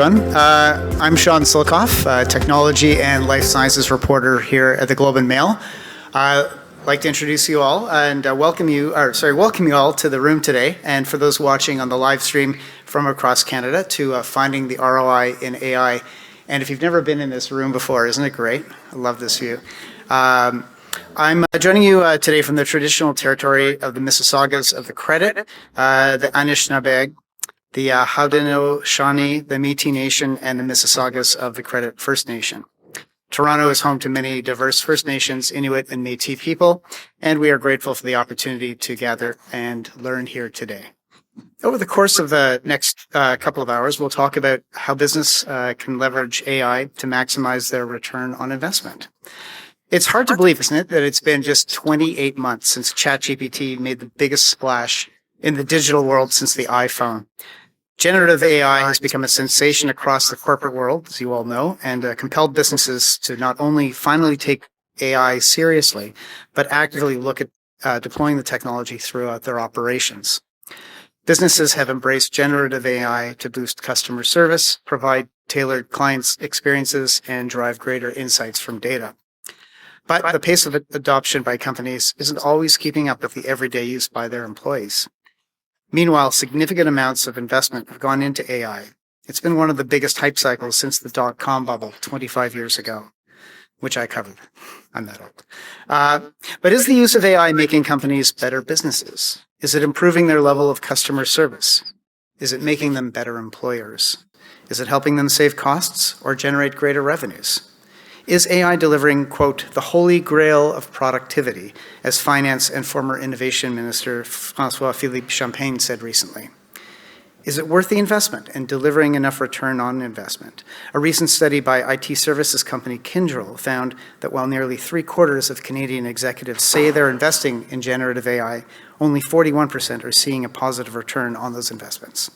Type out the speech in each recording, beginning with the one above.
I'm Sean Silkoff, technology and life sciences reporter here at the Globe and Mail. I'd like to introduce you all and welcome you all to the room today, and for those watching on the live stream from across Canada, to Finding the ROI in AI. And if you've never been in this room before, isn't it great? I love this view. I'm joining you today from the traditional territory of the Mississaugas of the Credit, the Anishinaabe, the Haudenosaunee, the Métis Nation, and the Mississaugas of the Credit First Nation. Toronto is home to many diverse First Nations, Inuit, and Métis people, and we are grateful for the opportunity to gather and learn here today. Over the course of the next couple of hours, we'll talk about how business can leverage AI to maximize their return on investment. It's hard to believe, isn't it, that it's been just 28 months since ChatGPT made the biggest splash in the digital world since the iPhone. Generative AI has become a sensation across the corporate world, as you all know, and compelled businesses to not only finally take AI seriously, but actively look at deploying the technology throughout their operations. Businesses have embraced generative AI to boost customer service, provide tailored client experiences, and drive greater insights from data. But the pace of adoption by companies isn't always keeping up with the everyday use by their employees. Meanwhile, significant amounts of investment have gone into AI. It's been one of the biggest hype cycles since the dot-com bubble 25 years ago, which I covered. I'm that old. But is the use of AI making companies better businesses? Is it improving their level of customer service? Is it making them better employers? Is it helping them save costs or generate greater revenues? Is AI delivering, quote, the holy grail of productivity, as finance and former innovation minister François-Philippe Champagne said recently? Is it worth the investment and delivering enough return on investment? A recent study by IT services company Kyndryl found that while nearly 3/4 of Canadian executives say they're investing in generative AI, only 41% are seeing a positive return on those investments.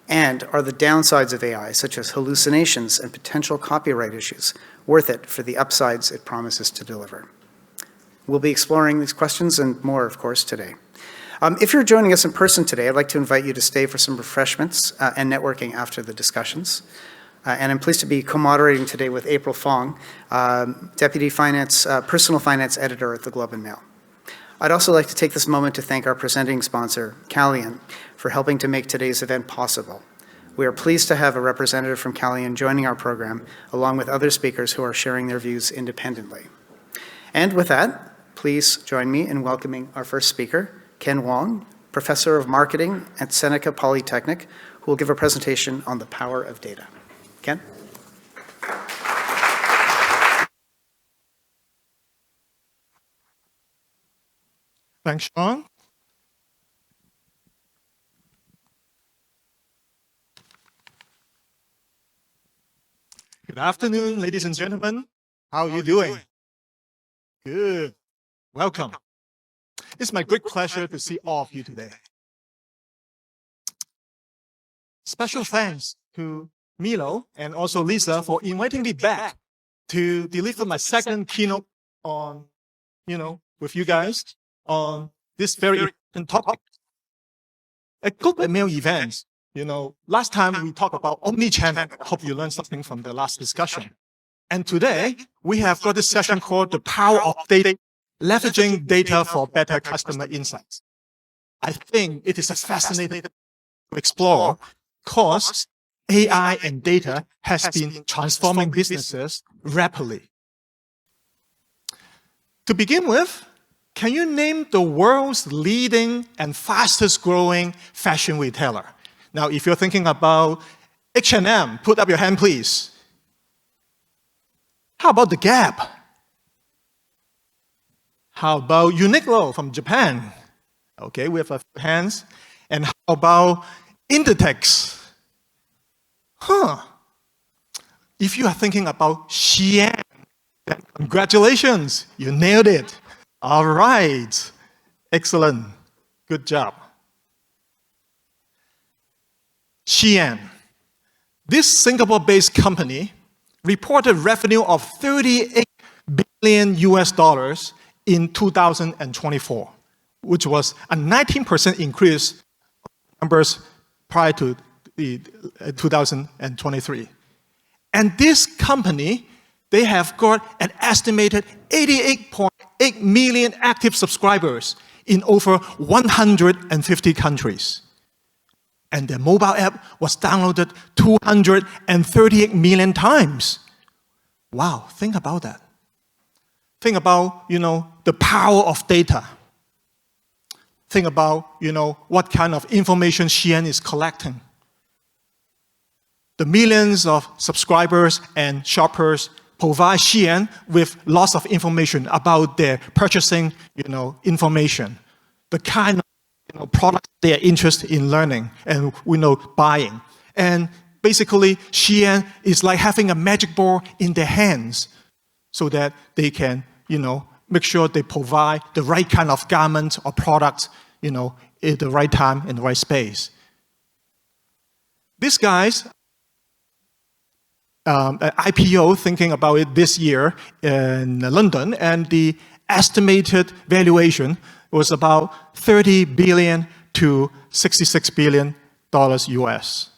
And are the downsides of AI, such as hallucinations and potential copyright issues, worth it for the upsides it promises to deliver? We'll be exploring these questions and more, of course, today. If you're joining us in person today, I'd like to invite you to stay for some refreshments and networking after the discussions. And I'm pleased to be co-moderating today with April Fong, Deputy Personal Finance Editor at the Globe and Mail. I'd also like to take this moment to thank our presenting sponsor, Calian, for helping to make today's event possible. We are pleased to have a representative from Calian joining our program, along with other speakers who are sharing their views independently. And with that, please join me in welcoming our first speaker, Ken Wong, Professor of Marketing at Seneca Polytechnic, who will give a presentation on the power of data. Ken? Thanks, Sean. Good afternoon, ladies and gentlemen. How are you doing? Good. Welcome. It's my great pleasure to see all of you today. Special thanks to Milo and also Lisa for inviting me back to deliver my second keynote on, with you guys on this very important topic. At Globe and Mail events, last time we talked about omnichannel. I hope you learned something from the last discussion. And today, we have got this session called The Power of Data, Leveraging Data for Better Customer Insights. I think it is fascinating to explore because AI and data has been transforming businesses rapidly. To begin with, can you name the world's leading and fastest growing fashion retailer? Now, if you're thinking about H&M, put up your hand, please. How about The Gap? How about Uniqlo from Japan? Okay, we have a few hands. And how about Inditex? If you are thinking about Shein, then congratulations, you nailed it. All right, excellent, good job. Shein. This Singapore-based company reported revenue of $38 billion in 2024, which was a 19% increase numbers prior to 2023. And this company, they have got an estimated 88.8 million active subscribers in over 150 countries. And their mobile app was downloaded 238 million times. Wow, think about that. Think about, the power of data. Think about, what kind of information Shein is collecting. The millions of subscribers and shoppers provide Shein with lots of information about their purchasing, information, the kind of products they are interested in learning and buying. And basically, Shein is like having a magic ball in their hands so that they can, make sure they provide the right kind of garment or product, at the right time in the right space. These guys, IPO, thinking about it this year in London, and the estimated valuation was about $30 billion to $66 billion US.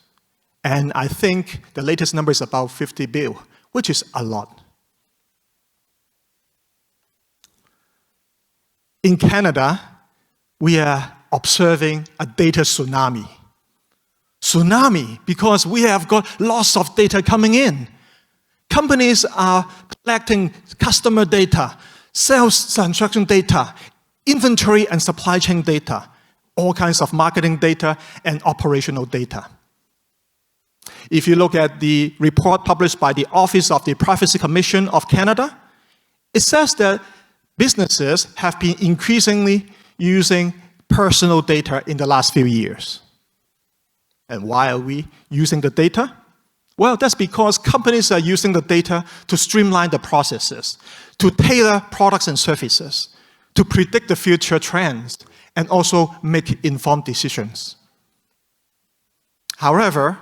And I think the latest number is about 50 billion, which is a lot. In Canada, we are observing a data tsunami. Tsunami, because we have got lots of data coming in. Companies are collecting customer data, sales transaction data, inventory and supply chain data, all kinds of marketing data and operational data. If you look at the report published by the Office of the Privacy Commission of Canada, it says that businesses have been increasingly using personal data in the last few years. And why are we using the data? Well, that's because companies are using the data to streamline the processes, to tailor products and services, to predict the future trends, and also make informed decisions. However,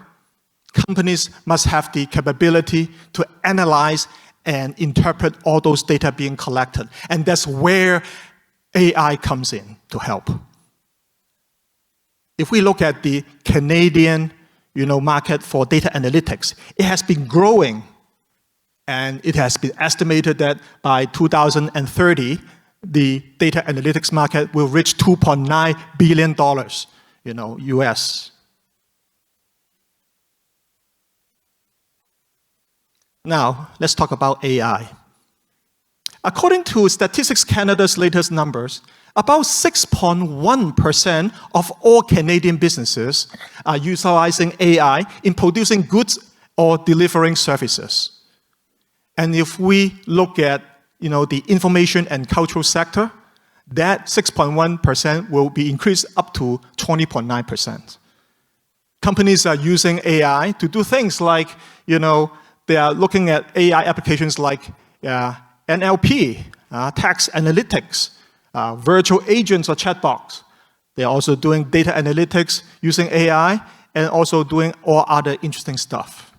companies must have the capability to analyze and interpret all those data being collected. And that's where AI comes in to help. If we look at the Canadian market for data analytics, it has been growing. And it has been estimated that by 2030, the data analytics market will reach $2.9 billion, US. Now, let's talk about AI. According to Statistics Canada's latest numbers, about 6.1% of all Canadian businesses are utilizing AI in producing goods or delivering services. And if we look at the information and cultural sector, that 6.1% will be increased up to 20.9%. Companies are using AI to do things like, they are looking at AI applications like NLP, text analytics, virtual agents or chatbots. They are also doing data analytics using AI and also doing all other interesting stuff.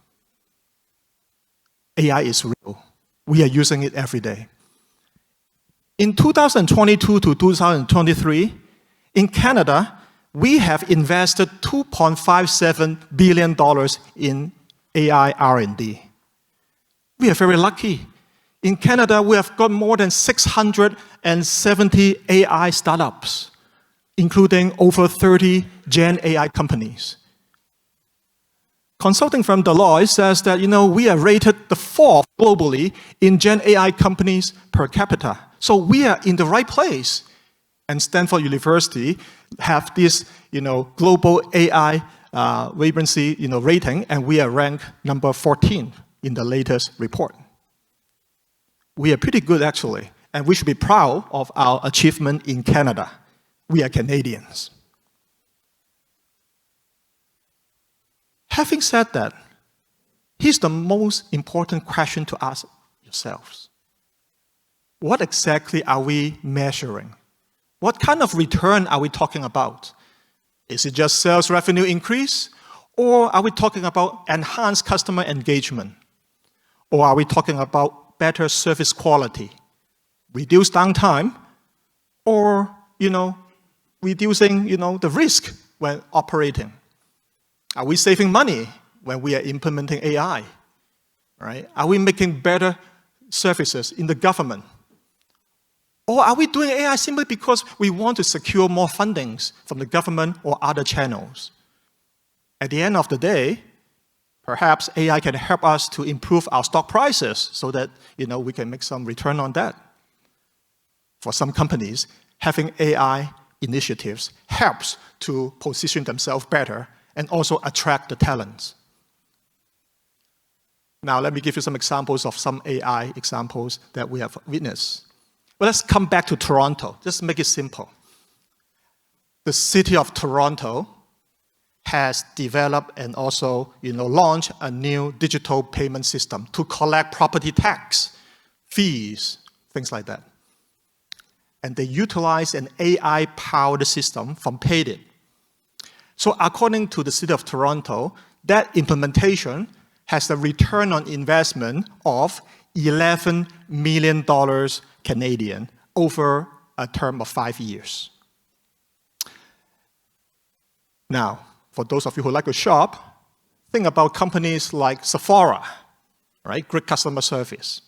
AI is real. We are using it every day. In 2022 to 2023, in Canada, we have invested $2.57 billion in AI R&D. We are very lucky. In Canada, we have got more than 670 AI startups, including over 30 Gen AI companies. Consulting firm Deloitte says that, we are rated the 4th globally in Gen AI companies per capita. So we are in the right place. And Stanford University have this, global AI vibrancy, rating, and we are ranked number 14 in the latest report. We are pretty good, actually, and we should be proud of our achievement in Canada. We are Canadians. Having said that, here's the most important question to ask yourselves. What exactly are we measuring? What kind of return are we talking about? Is it just sales revenue increase? Or are we talking about enhanced customer engagement? Or are we talking about better service quality, reduce downtime, or, reducing, the risk when operating? Are we saving money when we are implementing AI? Right? Are we making better services in the government? Or are we doing AI simply because we want to secure more fundings from the government or other channels? At the end of the day, perhaps AI can help us to improve our stock prices so that we can make some return on that. For some companies, having AI initiatives helps to position themselves better and also attract the talents. Now, let me give you some examples of some AI examples that we have witnessed. But let's come back to Toronto. Just make it simple. The city of Toronto has developed and also launched a new digital payment system to collect property tax, fees, things like that. And they utilize an AI-powered system from Payit. So according to the city of Toronto, that implementation has a return on investment of $11 million Canadian over a term of 5 years. Now, for those of you who like to shop, think about companies like Sephora, right? Great customer service.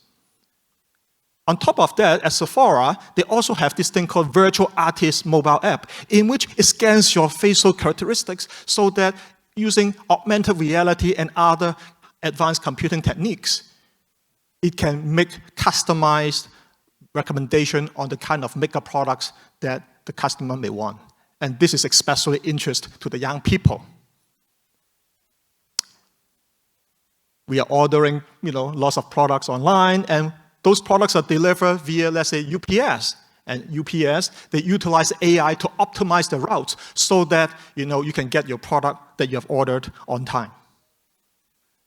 On top of that, at Sephora, they also have this thing called Virtual Artist mobile app, in which it scans your facial characteristics so that using augmented reality and other advanced computing techniques, it can make customized recommendation on the kind of makeup products that the customer may want. And this is especially interest to the young people. We are ordering, lots of products online, and those products are delivered via, let's say, UPS. And UPS, they utilize AI to optimize the routes so that, you can get your product that you have ordered on time.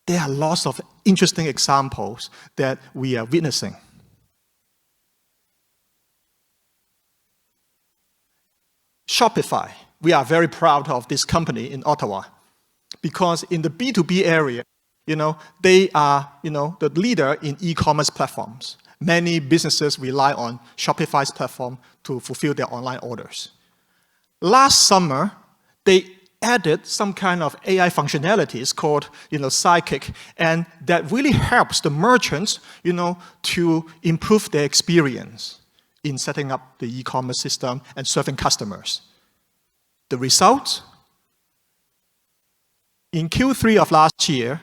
There are lots of interesting examples that we are witnessing. Shopify. We are very proud of this company in Ottawa because in the B2B area, they are, the leader in e-commerce platforms. Many businesses rely on Shopify's platform to fulfill their online orders. Last summer, they added some kind of AI functionalities called, Sidekick, and that really helps the merchants, to improve their experience in setting up the e-commerce system and serving customers. The result? In Q3 of last year,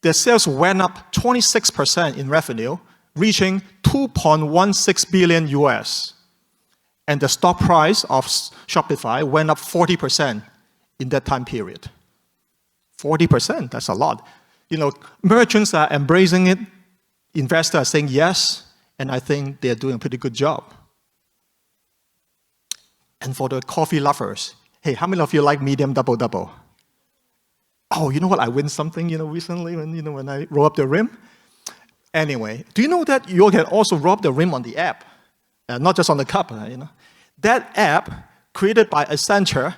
their sales went up 26% in revenue, reaching $2.16 billion US. And the stock price of Shopify went up 40% in that time period. 40%, that's a lot. Merchants are embracing it, investors are saying yes, and I think they're doing a pretty good job. And for the coffee lovers, hey, how many of you like medium double-double? Oh, you know what? I win something, recently when I roll up the rim. Anyway, do you know that you can also roll up the rim on the app, not just on the cup? That app created by Accenture,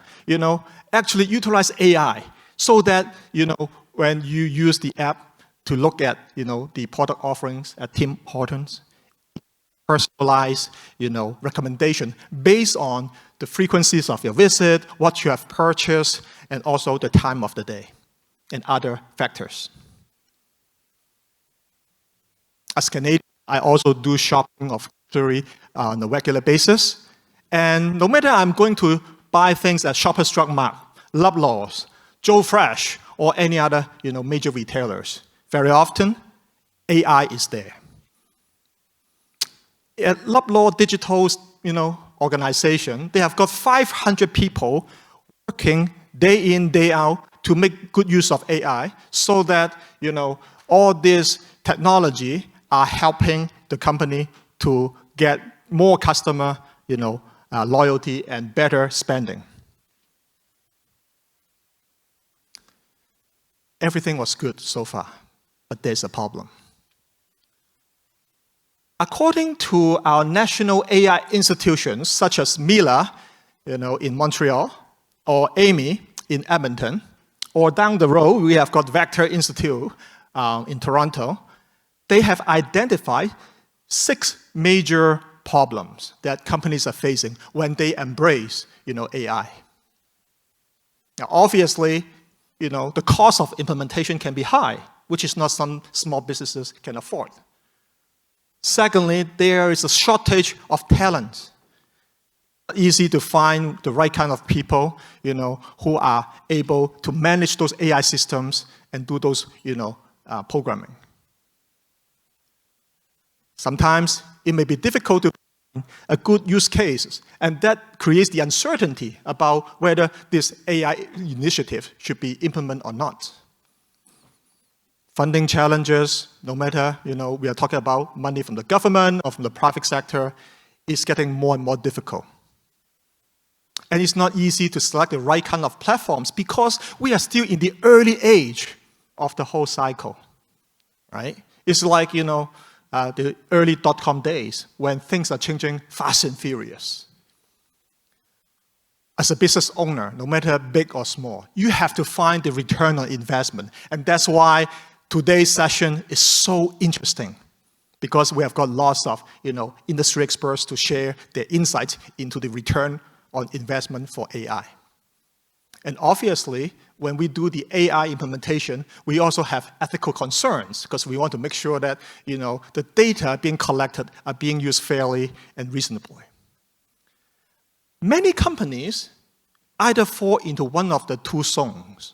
actually utilize AI so that when you use the app to look at the product offerings at Tim Hortons, personalized recommendation based on the frequencies of your visit, what you have purchased, and also the time of the day and other factors. As Canadian, I also do shopping of grocery on a regular basis. And no matter I'm going to buy things at Shoppers Drug Mart, Loblaws, Joe Fresh, or any other major retailers, very often AI is there. At Loblaw Digital organization, they have got 500 people working day in, day out to make good use of AI so that all this technology are helping the company to get more customer loyalty and better spending. Everything was good so far, but there's a problem. According to our national AI institutions, such as Mila, in Montreal, or Amy in Edmonton, or down the road, we have got Vector Institute in Toronto, they have identified 6 major problems that companies are facing when they embrace, AI. Now, obviously, the cost of implementation can be high, which is not some small businesses can afford. Secondly, there is a shortage of talent. Easy to find the right kind of people, who are able to manage those AI systems and do those, programming. Sometimes it may be difficult to find a good use case, and that creates the uncertainty about whether this AI initiative should be implemented or not. Funding challenges, no matter, we are talking about money from the government or from the private sector, is getting more and more difficult. And it's not easy to select the right kind of platforms because we are still in the early age of the whole cycle, right? It's like, the early dot-com days when things are changing fast and furious. As a business owner, no matter big or small, you have to find the return on investment. And that's why today's session is so interesting, because we have got lots of, industry experts to share their insights into the return on investment for AI. And obviously, when we do the AI implementation, we also have ethical concerns because we want to make sure that, the data being collected are being used fairly and reasonably. Many companies either fall into one of the two zones.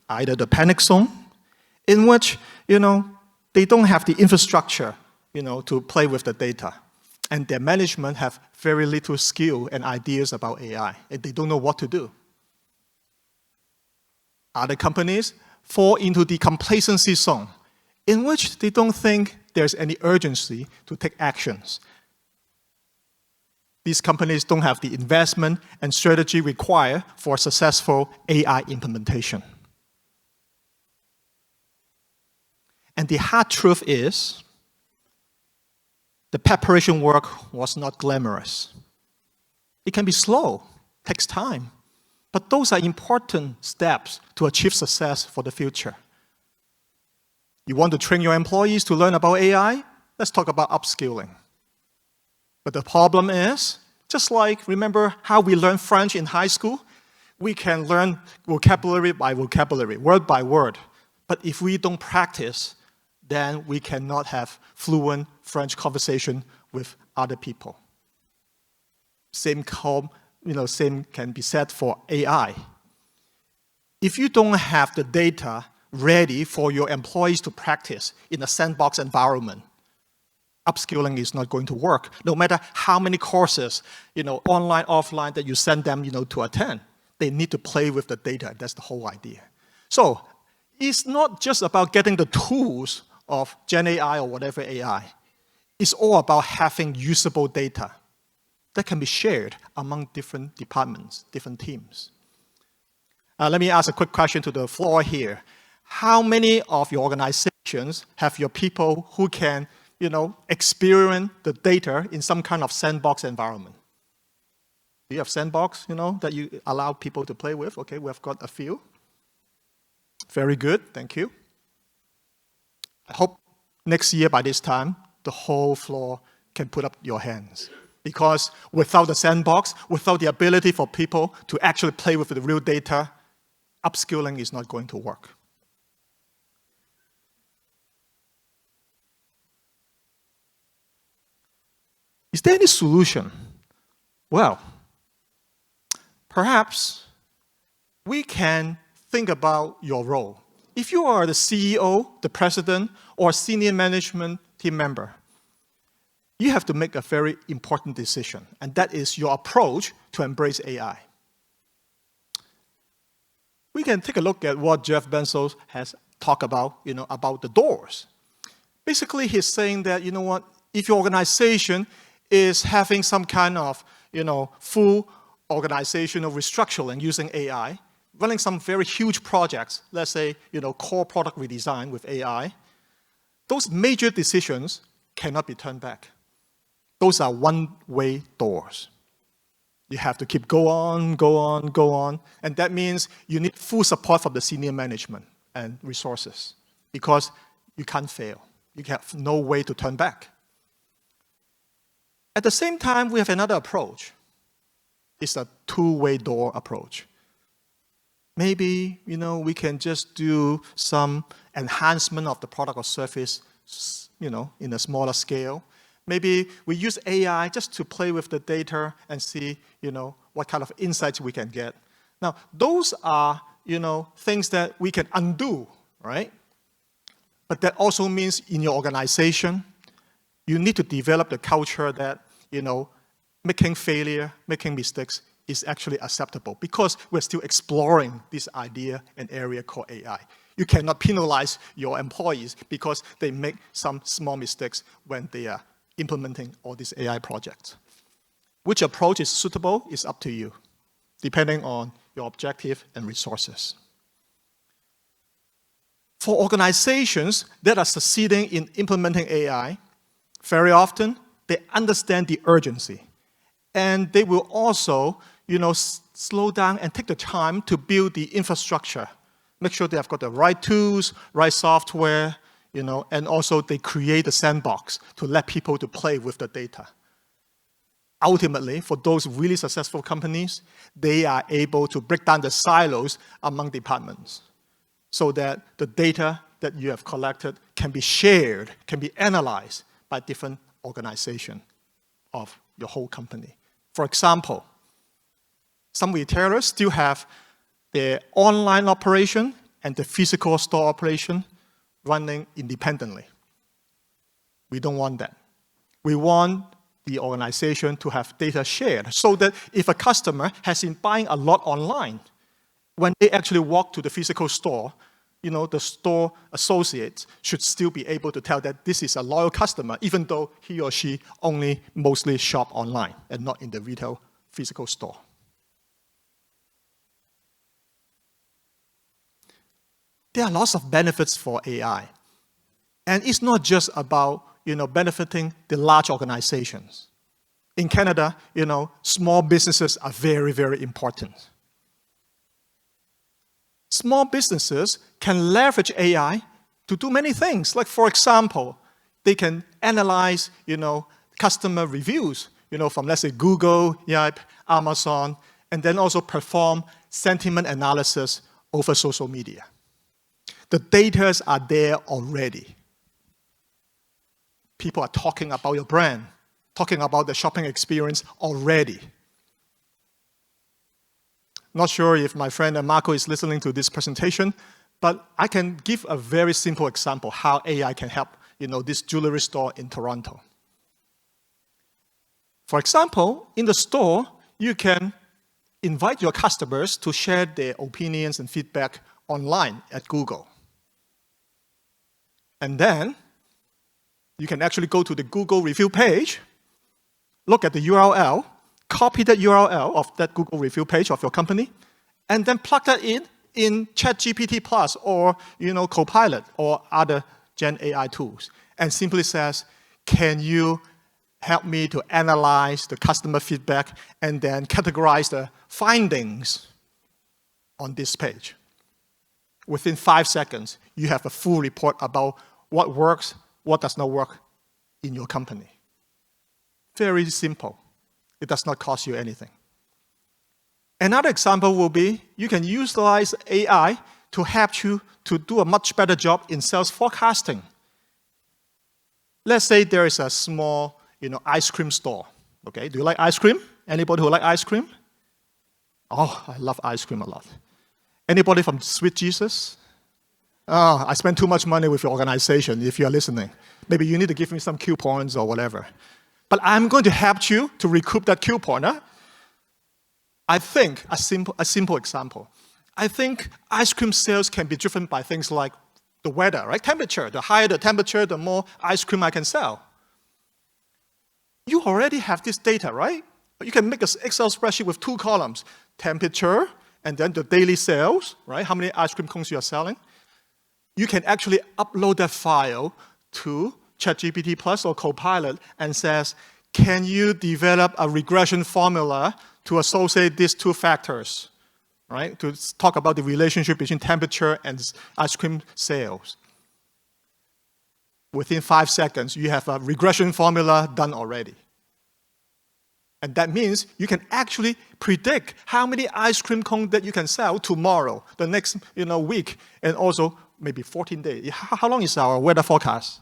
Either the panic zone, in which, they don't have the infrastructure, to play with the data. And their management have very little skill and ideas about AI, and they don't know what to do. Other companies fall into the complacency zone, in which they don't think there's any urgency to take actions. These companies don't have the investment and strategy required for successful AI implementation. And the hard truth is, the preparation work was not glamorous. It can be slow, takes time, but those are important steps to achieve success for the future. You want to train your employees to learn about AI? Let's talk about upskilling. But the problem is, just like, remember how we learn French in high school? We can learn vocabulary by vocabulary, word by word. But if we don't practice, then we cannot have fluent French conversation with other people. Same can be said for AI. If you don't have the data ready for your employees to practice in a sandbox environment, upskilling is not going to work. No matter how many courses, online, offline, that you send them, to attend, they need to play with the data. That's the whole idea. So it's not just about getting the tools of Gen AI or whatever AI. It's all about having usable data that can be shared among different departments, different teams. Let me ask a quick question to the floor here. How many of your organizations have your people who can, experience the data in some kind of sandbox environment? Do you have sandbox, that you allow people to play with? Okay, we've got a few. Very good, thank you. I hope next year by this time, the whole floor can put up your hands. Because without the sandbox, without the ability for people to actually play with the real data, upskilling is not going to work. Is there any solution? Well, perhaps we can think about your role. If you are the CEO, the president, or senior management team member, you have to make a very important decision, and that is your approach to embrace AI. We can take a look at what Jeff Bezos has talked about, about the doors. Basically, he's saying that, if your organization is having some kind of, full organizational restructuring using AI, running some very huge projects, let's say, core product redesign with AI, those major decisions cannot be turned back. Those are one-way doors. You have to keep go on, and that means you need full support from the senior management and resources because you can't fail. You have no way to turn back. At the same time, we have another approach. It's a two-way door approach. Maybe, we can just do some enhancement of the product or service, in a smaller scale. Maybe we use AI just to play with the data and see, what kind of insights we can get. Now, those are, things that we can undo, right? But that also means in your organization, you need to develop the culture that, making failure, making mistakes is actually acceptable because we're still exploring this idea and area called AI. You cannot penalize your employees because they make some small mistakes when they are implementing all these AI projects. Which approach is suitable is up to you, depending on your objective and resources. For organizations that are succeeding in implementing AI, very often they understand the urgency. And they will also, slow down and take the time to build the infrastructure. Make sure they have got the right tools, right software, and also they create a sandbox to let people to play with the data. Ultimately, for those really successful companies, they are able to break down the silos among departments so that the data that you have collected can be shared, can be analyzed by different organizations of your whole company. For example, some retailers still have their online operation and the physical store operation running independently. We don't want that. We want the organization to have data shared so that if a customer has been buying a lot online, when they actually walk to the physical store, the store associates should still be able to tell that this is a loyal customer, even though he or she only mostly shop online and not in the retail physical store. There are lots of benefits for AI. And it's not just about, benefiting the large organizations. In Canada, small businesses are very, very important. Small businesses can leverage AI to do many things. Like, for example, they can analyze, customer reviews, from, let's say, Google, Yelp, Amazon, and then also perform sentiment analysis over social media. The data are there already. People are talking about your brand, talking about the shopping experience already. Not sure if my friend Marco is listening to this presentation, but I can give a very simple example how AI can help, this jewelry store in Toronto. For example, in the store, you can invite your customers to share their opinions and feedback online at Google. And then you can actually go to the Google review page, look at the URL, copy that URL of that Google review page of your company, and then plug that in ChatGPT Plus or Copilot or other Gen AI tools, and simply says, can you help me to analyze the customer feedback and then categorize the findings on this page? Within 5 seconds, you have a full report about what works, what does not work in your company. Very simple. It does not cost you anything. Another example will be you can utilize AI to help you to do a much better job in sales forecasting. Let's say there is a small, ice cream store. Okay, do you like ice cream? Anybody who like ice cream? Oh, I love ice cream a lot. Anybody from Sweet Jesus? Oh, I spend too much money with your organization if you're listening. Maybe you need to give me some coupons or whatever. But I'm going to help you to recoup that coupon. Huh? I think, a simple example, I think ice cream sales can be driven by things like the weather, right? Temperature. The higher the temperature, the more ice cream I can sell. You already have this data, right? You can make an Excel spreadsheet with 2 columns, temperature and then the daily sales, right? How many ice cream cones you are selling. You can actually upload that file to ChatGPT Plus or Copilot and says, can you develop a regression formula to associate these 2 factors, right? To talk about the relationship between temperature and ice cream sales. Within 5 seconds, you have a regression formula done already. And that means you can actually predict how many ice cream cones that you can sell tomorrow, the next week, and also maybe 14 days. How long is our weather forecast?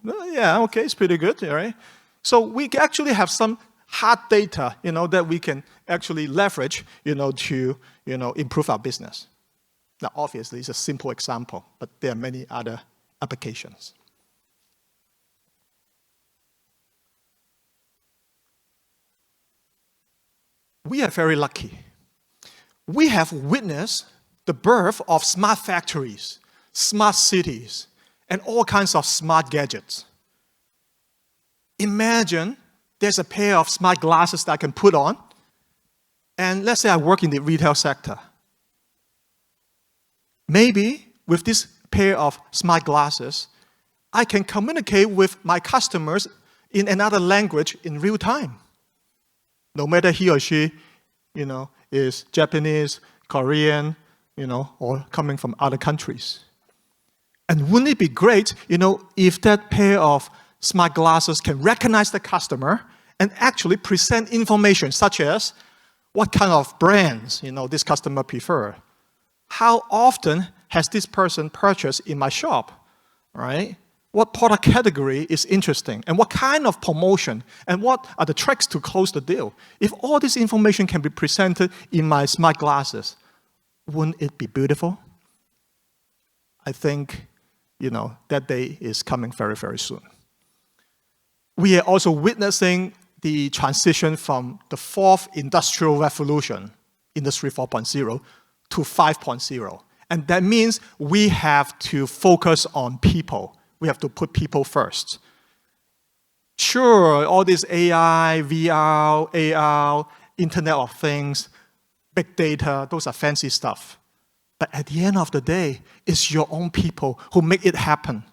Yeah, okay, it's pretty good, right? So we actually have some hard data, that we can actually leverage, to, improve our business. Now, obviously, it's a simple example, but there are many other applications. We are very lucky. We have witnessed the birth of smart factories, smart cities, and all kinds of smart gadgets. Imagine there's a pair of smart glasses that I can put on, and let's say I work in the retail sector. Maybe with this pair of smart glasses, I can communicate with my customers in another language in real time. No matter he or she, is Japanese, Korean, or coming from other countries. And wouldn't it be great, if that pair of smart glasses can recognize the customer and actually present information such as what kind of brands, this customer prefer. How often has this person purchased in my shop, right? What product category is interesting, and what kind of promotion, and what are the tricks to close the deal. If all this information can be presented in my smart glasses, wouldn't it be beautiful? I think, that day is coming very, very soon. We are also witnessing the transition from the fourth industrial revolution, Industry 4.0, to 5.0. And that means we have to focus on people. We have to put people first. Sure, all this AI, VR, AR, Internet of Things, big data, those are fancy stuff. But at the end of the day, it's your own people who make it happen.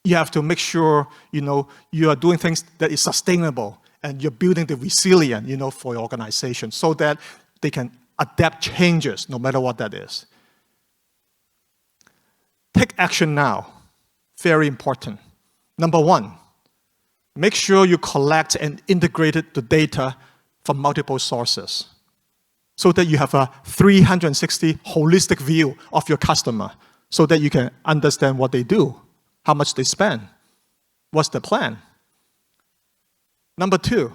You have to make sure, you are doing things that is sustainable and you're building the resilience, for your organization so that they can adapt changes no matter what that is. Take action now. Very important. Number one, make sure you collect and integrate the data from multiple sources so that you have a 360 holistic view of your customer so that you can understand what they do, how much they spend, what's the plan. Number two,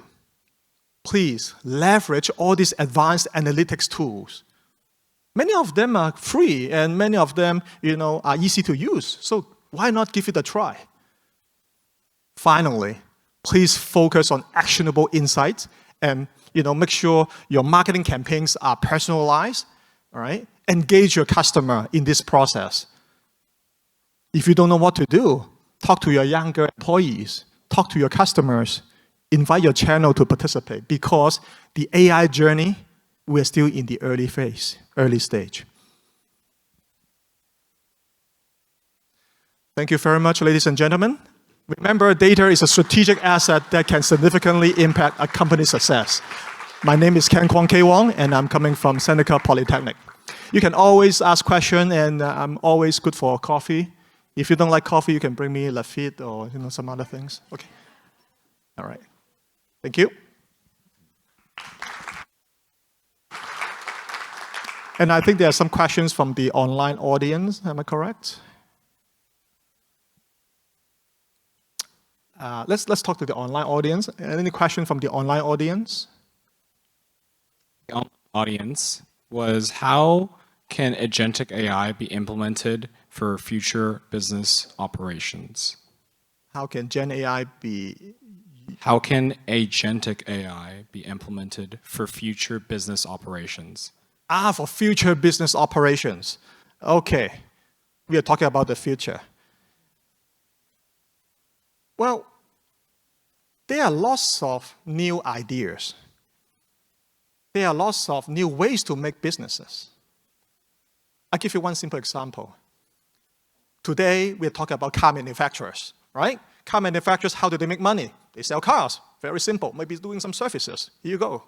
please leverage all these advanced analytics tools. Many of them are free and many of them, are easy to use. So why not give it a try? Finally, please focus on actionable insights and make sure your marketing campaigns are personalized, all right? Engage your customer in this process. If you don't know what to do, talk to your younger employees, talk to your customers, invite your channel to participate because the AI journey, we're still in the early phase, early stage. Thank you very much, ladies and gentlemen. Remember, data is a strategic asset that can significantly impact a company's success. My name is Ken Kwong K. Wong, and I'm coming from Seneca Polytechnic. You can always ask questions, and I'm always good for coffee. If you don't like coffee, you can bring me Lafitte or some other things. Okay. All right. Thank you. And I think there are some questions from the online audience. Am I correct? Let's talk to the online audience. Any question from the online audience? The audience was, how can agentic AI be implemented for future business operations? How can Gen AI be? How can agentic AI be implemented for future business operations? For future business operations. Okay, we are talking about the future. Well, there are lots of new ideas. There are lots of new ways to make businesses. I'll give you one simple example. Today, we're talking about car manufacturers, right? Car manufacturers, how do they make money? They sell cars. Very simple. Maybe doing some services. Here you go.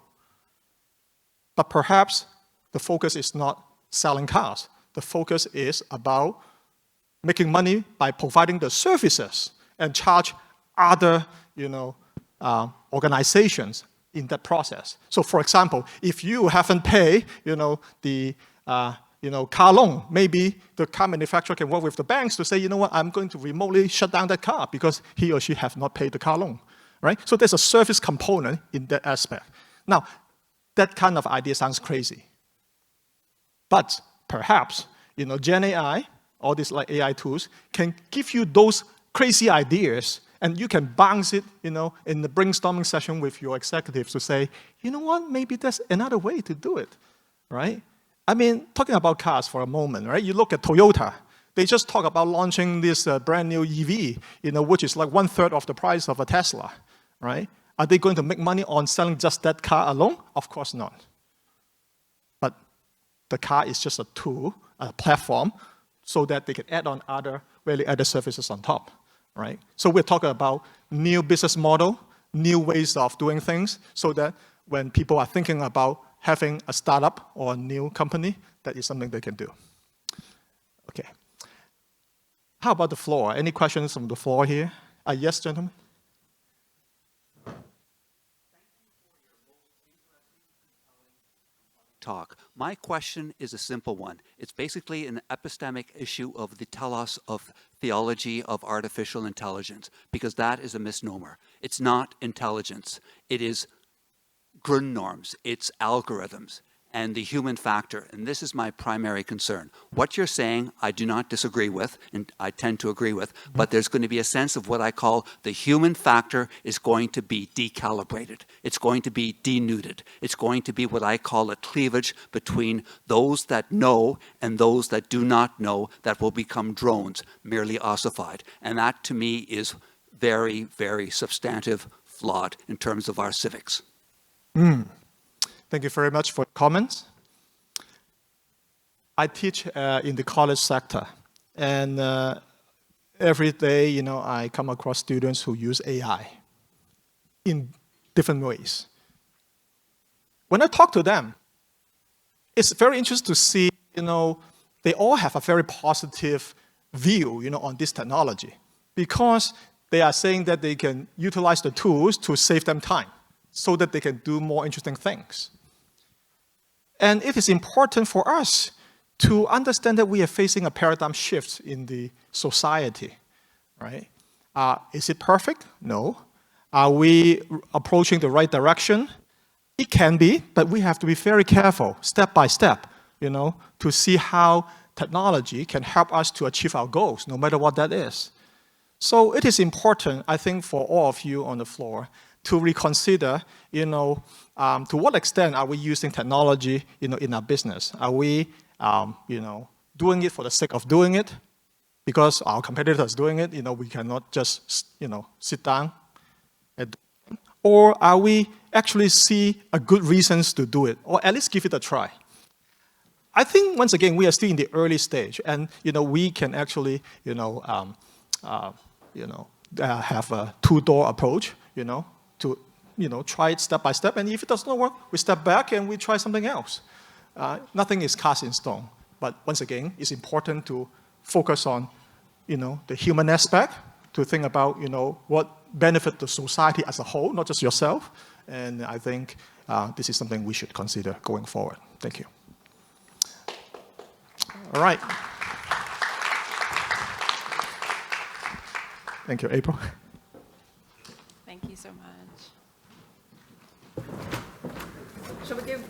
But perhaps the focus is not selling cars. The focus is about making money by providing the services and charge other, organizations in that process. So, for example, if you haven't paid, the car loan, maybe the car manufacturer can work with the banks to say, you know what, I'm going to remotely shut down that car because he or she have not paid the car loan, right? So there's a service component in that aspect. Now, that kind of idea sounds crazy. But perhaps, Gen AI, all these like AI tools, can give you those crazy ideas, and you can bounce it, in the brainstorming session with your executives to say, you know what, maybe there's another way to do it, right? I mean, talking about cars for a moment, right? You look at Toyota. They just talk about launching this brand new EV, which is like 1/3 of the price of a Tesla, right? Are they going to make money on selling just that car alone? Of course not. But the car is just a tool, a platform, so that they can add on other value-added services on top, right? So we're talking about new business model, new ways of doing things, so that when people are thinking about having a startup or a new company, that is something they can do. Okay. How about the floor? Any questions from the floor here? Yes, gentlemen? Talk. My question is a simple one. It's basically an epistemic issue of the telos of theology of artificial intelligence, because that is a misnomer. It's not intelligence. It is Grundnorms, it's algorithms, and the human factor. And this is my primary concern. What you're saying, I do not disagree with, and I tend to agree with, but there's going to be a sense of what I call the human factor is going to be decalibrated. It's going to be denuded. It's going to be what I call a cleavage between those that know and those that do not know, that will become drones, merely ossified. And that, to me, is very, very substantive, flawed in terms of our civics. Thank you very much for comments. I teach in the college sector, and every day, I come across students who use AI in different ways. When I talk to them, it's very interesting to see, they all have a very positive view, on this technology, because they are saying that they can utilize the tools to save them time, so that they can do more interesting things. And it is important for us to understand that we are facing a paradigm shift in the society, right? Is it perfect? No. Are we approaching the right direction? It can be, but we have to be very careful, step by step, to see how technology can help us to achieve our goals, no matter what that is. So it is important, I think, for all of you on the floor to reconsider, to what extent are we using technology, in our business? Are we, doing it for the sake of doing it? Because our competitors doing it, we cannot just, sit down. Or are we actually see a good reasons to do it, or at least give it a try? I think, once again, we are still in the early stage, and, we can actually, have a two-door approach, to try it step by step, and if it does not work, we step back and we try something else. Nothing is cast in stone, but once again, it's important to focus on, the human aspect, to think about, what benefit the society as a whole, not just yourself, and I think this is something we should consider going forward. Thank you. All right. Thank you, April. Thank you so much. Shall we give?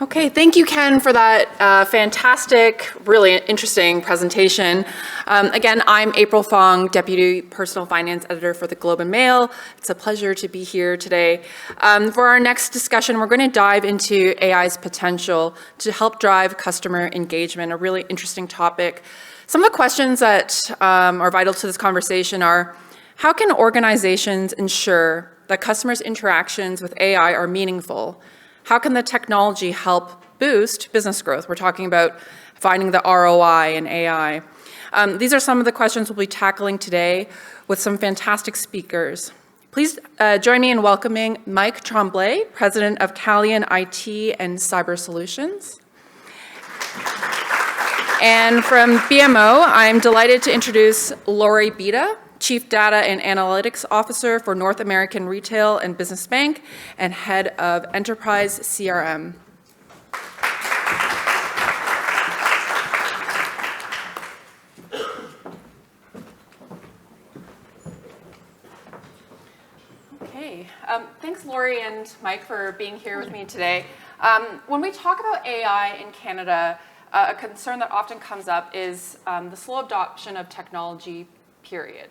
Okay, thank you, Ken, for that fantastic, really interesting presentation. Again, I'm April Fong, Deputy Personal Finance Editor for the Globe and Mail. It's a pleasure to be here today. For our next discussion, we're going to dive into AI's potential to help drive customer engagement, a really interesting topic. Some of the questions that are vital to this conversation are, how can organizations ensure that customers' interactions with AI are meaningful? How can the technology help boost business growth? We're talking about finding the ROI in AI. These are some of the questions we'll be tackling today with some fantastic speakers. Please join me in welcoming Mike Tremblay, President of Calian IT and Cyber Solutions. And from BMO, I'm delighted to introduce Lori Bita, Chief Data and Analytics Officer for North American Retail and Business Bank and Head of Enterprise CRM. Okay, thanks Lori and Mike for being here with me today. When we talk about AI in Canada, a concern that often comes up is the slow adoption of technology, period.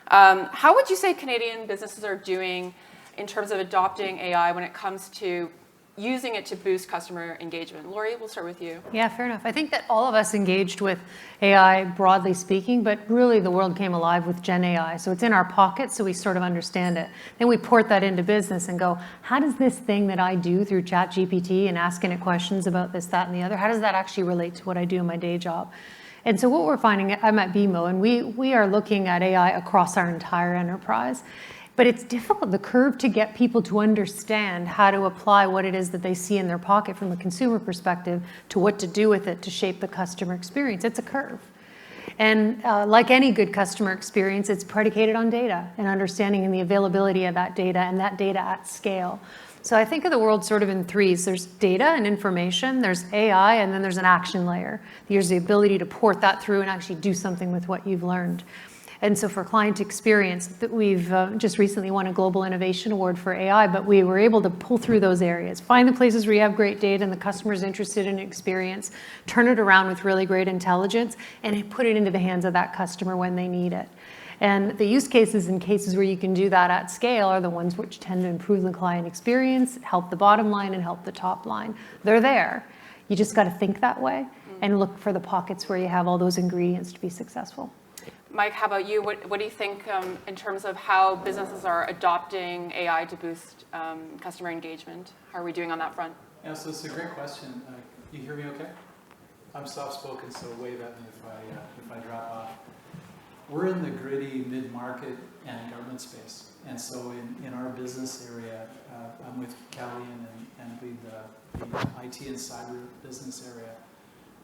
How would you say Canadian businesses are doing in terms of adopting AI when it comes to using it to boost customer engagement? Lori, we'll start with you. Yeah, fair enough. I think that all of us engaged with AI, broadly speaking, but really the world came alive with Gen AI. So it's in our pocket, so we sort of understand it. Then we port that into business and go, how does this thing that I do through ChatGPT and asking it questions about this, that, and the other, how does that actually relate to what I do in my day job? And so what we're finding, I'm at BMO, and we are looking at AI across our entire enterprise. But it's difficult, the curve to get people to understand how to apply what it is that they see in their pocket from a consumer perspective to what to do with it to shape the customer experience. It's a curve. And like any good customer experience, it's predicated on data and understanding and the availability of that data and that data at scale. So I think of the world sort of in threes. There's data and information, there's AI, and then there's an action layer. There's the ability to port that through and actually do something with what you've learned. And so for client experience, we've just recently won a Global Innovation Award for AI, but we were able to pull through those areas, find the places where you have great data and the customer's interested in experience, turn it around with really great intelligence, and put it into the hands of that customer when they need it. And the use cases and cases where you can do that at scale are the ones which tend to improve the client experience, help the bottom line, and help the top line. They're there. You just got to think that way and look for the pockets where you have all those ingredients to be successful. Mike, how about you? What do you think in terms of how businesses are adopting AI to boost customer engagement? How are we doing on that front? Yeah, so it's a great question. You hear me okay? I'm soft-spoken, so wave at me if I drop off. We're in the gritty mid-market and government space. And so in our business area, I'm with Callian and lead the IT and cyber business area.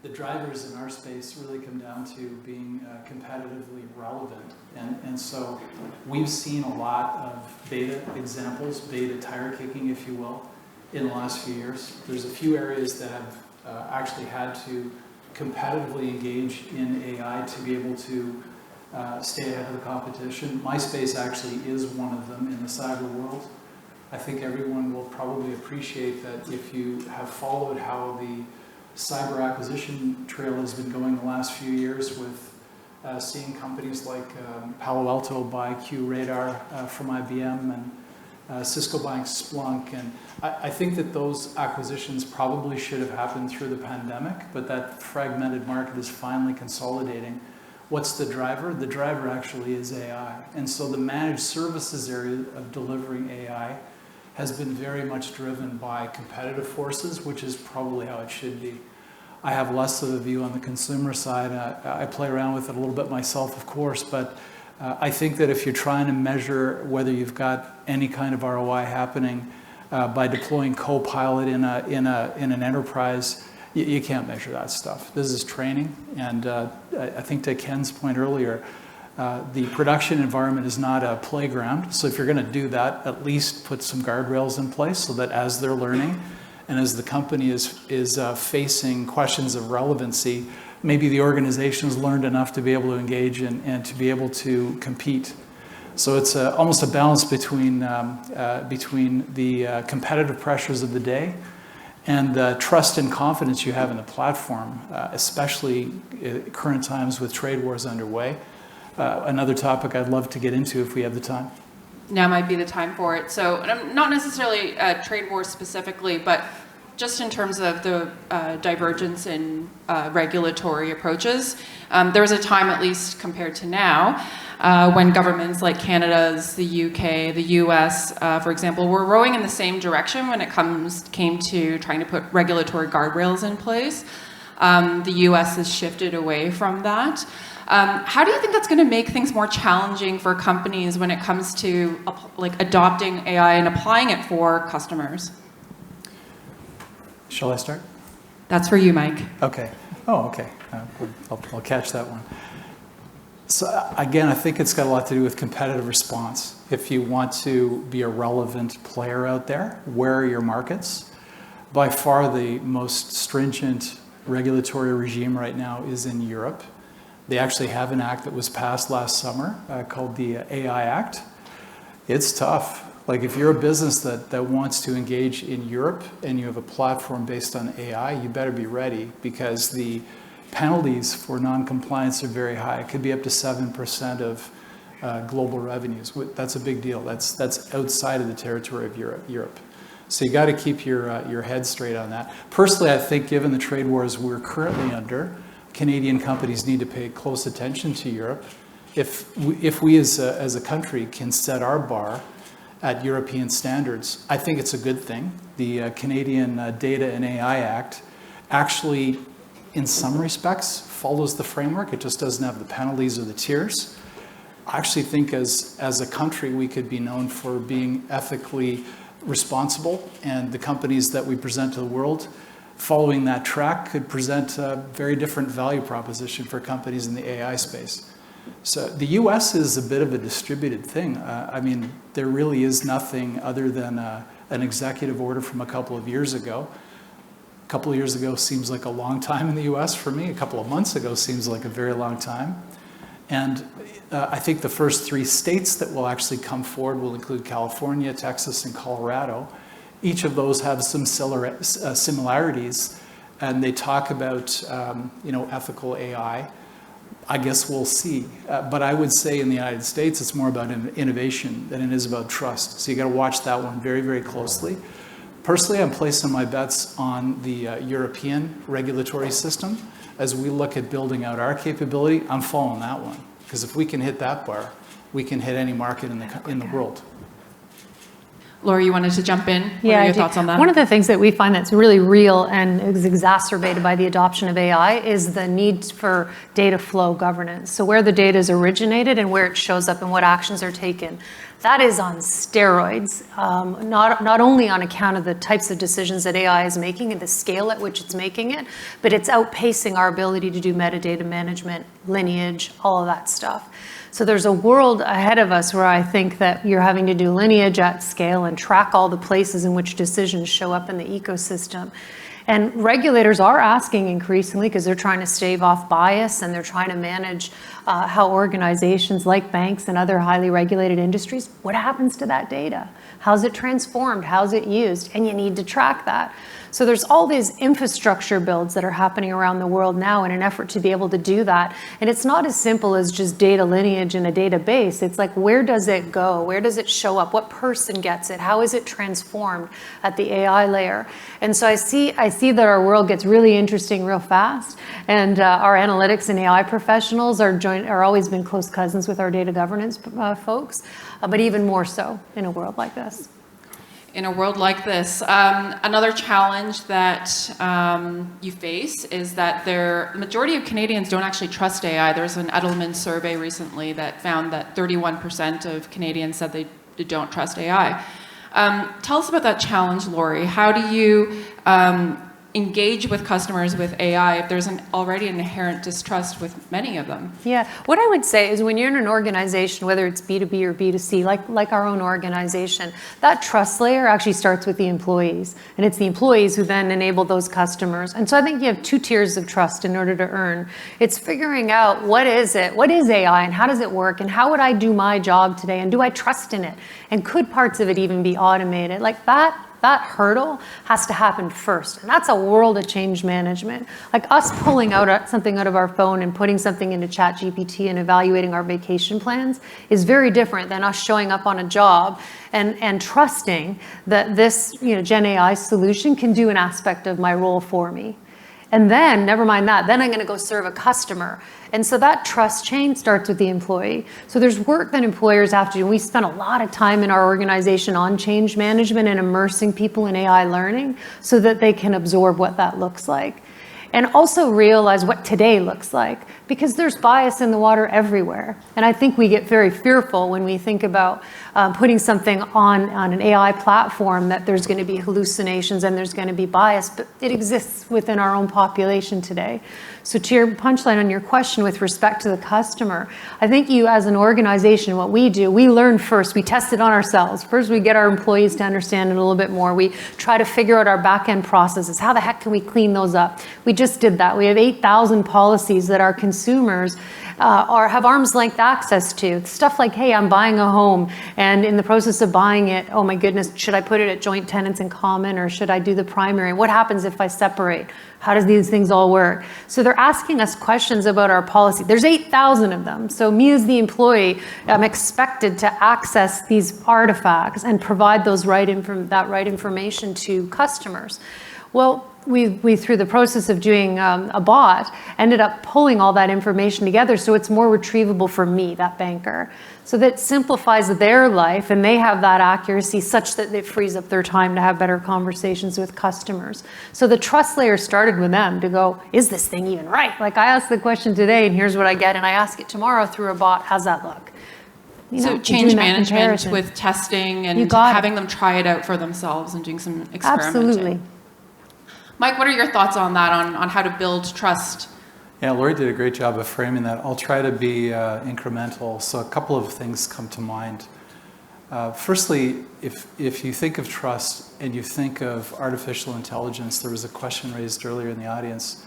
The drivers in our space really come down to being competitively relevant. And so we've seen a lot of beta examples, beta tire kicking, if you will, in the last few years. There's a few areas that have actually had to competitively engage in AI to be able to stay ahead of the competition. My space actually is one of them in the cyber world. I think everyone will probably appreciate that if you have followed how the cyber acquisition trail has been going the last few years with seeing companies like Palo Alto buy QRadar from IBM and Cisco buying Splunk. And I think that those acquisitions probably should have happened through the pandemic, but that fragmented market is finally consolidating. What's the driver? The driver actually is AI. And so the managed services area of delivering AI has been very much driven by competitive forces, which is probably how it should be. I have less of a view on the consumer side. I play around with it a little bit myself, of course, but I think that if you're trying to measure whether you've got any kind of ROI happening by deploying Copilot in an enterprise, you can't measure that stuff. This is training, and I think to Ken's point earlier, the production environment is not a playground. So if you're going to do that, at least put some guardrails in place so that as they're learning and as the company is facing questions of relevancy, maybe the organization has learned enough to be able to engage and to be able to compete. So it's almost a balance between the competitive pressures of the day and the trust and confidence you have in the platform, especially at current times with trade wars underway. Another topic I'd love to get into if we have the time. Now might be the time for it. So not necessarily trade wars specifically, but just in terms of the divergence in regulatory approaches. There was a time, at least compared to now, when governments like Canada's, the UK, the US, for example, were rowing in the same direction when it came to trying to put regulatory guardrails in place. The US has shifted away from that. How do you think that's going to make things more challenging for companies when it comes to adopting AI and applying it for customers? Shall I start? That's for you, Mike. Okay. Oh, okay. I'll catch that one. So again, I think it's got a lot to do with competitive response. If you want to be a relevant player out there, where are your markets? By far the most stringent regulatory regime right now is in Europe. They actually have an act that was passed last summer called the AI Act. It's tough. Like if you're a business that wants to engage in Europe and you have a platform based on AI, you better be ready, because the penalties for non-compliance are very high. It could be up to 7% of global revenues. That's a big deal. That's outside of the territory of Europe. So you got to keep your head straight on that. Personally, I think given the trade wars we're currently under, Canadian companies need to pay close attention to Europe. If we as a country can set our bar at European standards, I think it's a good thing. The Canadian Data and AI Act actually, in some respects, follows the framework. It just doesn't have the penalties or the tiers. I actually think as a country, we could be known for being ethically responsible, and the companies that we present to the world following that track could present a very different value proposition for companies in the AI space. So the US is a bit of a distributed thing. I mean, there really is nothing other than an executive order from a couple of years ago. A couple of years ago seems like a long time in the US for me. A couple of months ago seems like a very long time. And I think the first 3 states that will actually come forward will include California, Texas, and Colorado. Each of those have some similarities, and they talk about ethical AI. I guess we'll see. But I would say in the United States, it's more about innovation than it is about trust. So you got to watch that one very, very closely. Personally, I'm placing my bets on the European regulatory system. As we look at building out our capability, I'm following that one. Because if we can hit that bar, we can hit any market in the world. Laura, you wanted to jump in? What Yeah, are your thoughts on that? One of the things that we find that's really real and is exacerbated by the adoption of AI is the need for data flow governance. So where the data is originated and where it shows up and what actions are taken. That is on steroids, not only on account of the types of decisions that AI is making and the scale at which it's making it, but it's outpacing our ability to do metadata management, lineage, all of that stuff. So there's a world ahead of us where I think that you're having to do lineage at scale and track all the places in which decisions show up in the ecosystem. And regulators are asking increasingly, because they're trying to stave off bias and they're trying to manage how organizations like banks and other highly regulated industries, what happens to that data? How's it transformed? How's it used? And you need to track that. So there's all these infrastructure builds that are happening around the world now in an effort to be able to do that. And it's not as simple as just data lineage in a database. It's like, where does it go? Where does it show up? What person gets it? How is it transformed at the AI layer? And so I see that our world gets really interesting real fast. And our analytics and AI professionals are always been close cousins with our data governance folks, but even more so in a world like this. In a world like this, another challenge that you face is that the majority of Canadians don't actually trust AI. There's an Edelman survey recently that found that 31% of Canadians said they don't trust AI. Tell us about that challenge, Lori. How do you engage with customers with AI if there's already an inherent distrust with many of them? Yeah, what I would say is when you're in an organization, whether it's B2B or B2C, like our own organization, that trust layer actually starts with the employees. And it's the employees who then enable those customers. And so I think you have 2 tiers of trust in order to earn. It's figuring out what is AI and how does it work and how would I do my job today and do I trust in it? And could parts of it even be automated? Like that hurdle has to happen first. And that's a world of change management. Like us pulling out something out of our phone and putting something into ChatGPT and evaluating our vacation plans is very different than us showing up on a job and trusting that this Gen AI solution can do an aspect of my role for me. And then, never mind that, then I'm going to go serve a customer. And so that trust chain starts with the employee. So there's work that employers have to do. And we spend a lot of time in our organization on change management and immersing people in AI learning so that they can absorb what that looks like. And also realize what today looks like. because there's bias in the water everywhere. And I think we get very fearful when we think about putting something on an AI platform that there's going to be hallucinations and there's going to be bias, but it exists within our own population today. So to your punchline on your question with respect to the customer, I think you as an organization, what we do, we learn first, we test it on ourselves. First, we get our employees to understand it a little bit more. We try to figure out our back-end processes. How the heck can we clean those up? We just did that. We have 8,000 policies that our consumers have arm's length access to. Stuff like, hey, I'm buying a home, and in the process of buying it, oh my goodness, should I put it at joint tenants in common, or should I do the primary? What happens if I separate? How does these things all work? So they're asking us questions about our policy. There's 8,000 of them. So me as the employee, I'm expected to access these artifacts and provide that right information to customers. Well, we through the process of doing a bot, ended up pulling all that information together so it's more retrievable for me, that banker. So that simplifies their life, and they have that accuracy such that it frees up their time to have better conversations with customers. So the trust layer started with them to go, is this thing even right? Like, I asked the question today and here's what I get, and I ask it tomorrow through a bot, how's that look? So change management with testing and having them try it out for themselves and doing some experimenting. Absolutely. Mike, what are your thoughts on that, on how to build trust? Yeah, Lori did a great job of framing that. I'll try to be incremental. So a couple of things come to mind. Firstly, if you think of trust and you think of artificial intelligence, there was a question raised earlier in the audience.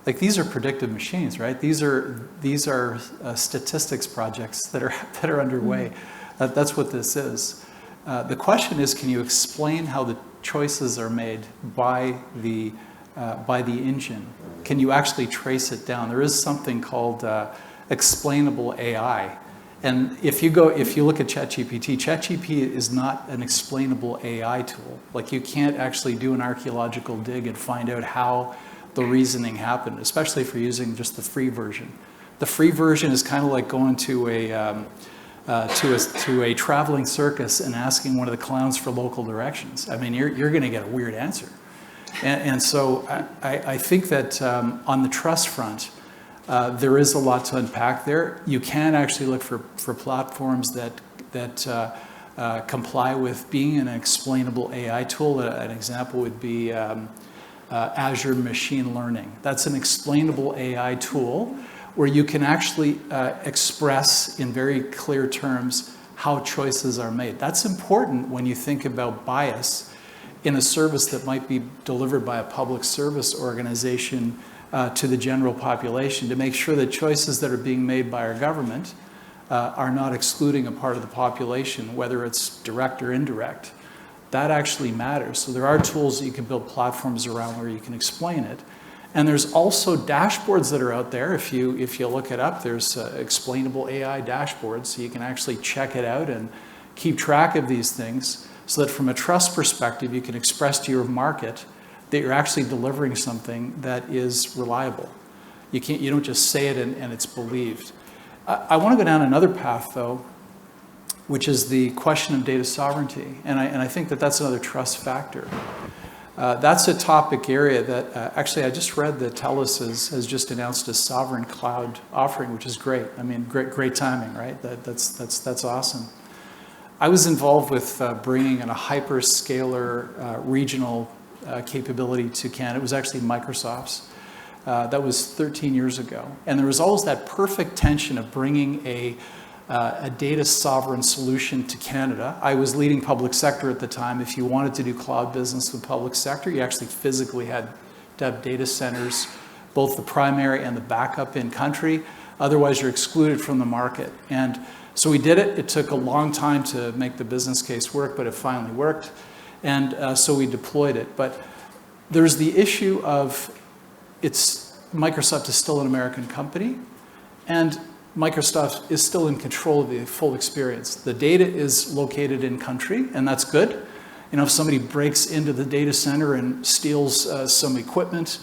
Like, these are predictive machines, right? These are statistics projects that are underway. That's what this is. The question is, can you explain how the choices are made by the engine? Can you actually trace it down? There is something called explainable AI. And if you look at ChatGPT is not an explainable AI tool. Like, you can't actually do an archaeological dig and find out how the reasoning happened, especially if you're using just the free version. The free version is kind of like going to a traveling circus and asking one of the clowns for local directions. I mean, you're going to get a weird answer. And so I think that on the trust front, there is a lot to unpack there. You can actually look for platforms that comply with being an explainable AI tool. An example would be Azure Machine Learning. That's an explainable AI tool where you can actually express in very clear terms how choices are made. That's important when you think about bias in a service that might be delivered by a public service organization to the general population, to make sure that choices that are being made by our government are not excluding a part of the population, whether it's direct or indirect. That actually matters. So there are tools that you can build platforms around where you can explain it. And there's also dashboards that are out there. If you look it up, there's explainable AI dashboards, so you can actually check it out and keep track of these things, so that from a trust perspective, you can express to your market that you're actually delivering something that is reliable. You don't just say it and it's believed. I want to go down another path, though, which is the question of data sovereignty. And I think that that's another trust factor. That's a topic area that actually I just read that TELUS has just announced a sovereign cloud offering, which is great. I mean, great timing, right? That's awesome. I was involved with bringing in a hyperscaler regional capability to Canada. It was actually Microsoft's. That was 13 years ago. And there was always that perfect tension of bringing a data sovereign solution to Canada. I was leading public sector at the time. If you wanted to do cloud business with public sector, you actually physically had to have data centers, both the primary and the backup in country. Otherwise, you're excluded from the market. And so we did it. It took a long time to make the business case work, but it finally worked. And so we deployed it. But there's the issue of Microsoft is still an American company, and Microsoft is still in control of the full experience. The data is located in country, and that's good. You know, if somebody breaks into the data center and steals some equipment,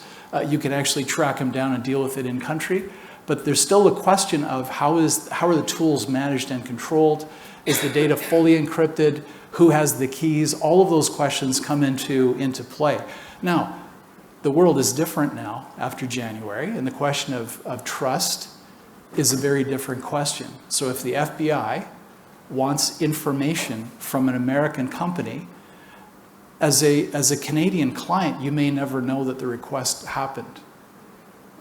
you can actually track them down and deal with it in country. But there's still a question of how are the tools managed and controlled? Is the data fully encrypted? Who has the keys? All of those questions come into play. Now, the world is different now after January, and the question of trust is a very different question. So if the FBI wants information from an American company, as a Canadian client, you may never know that the request happened.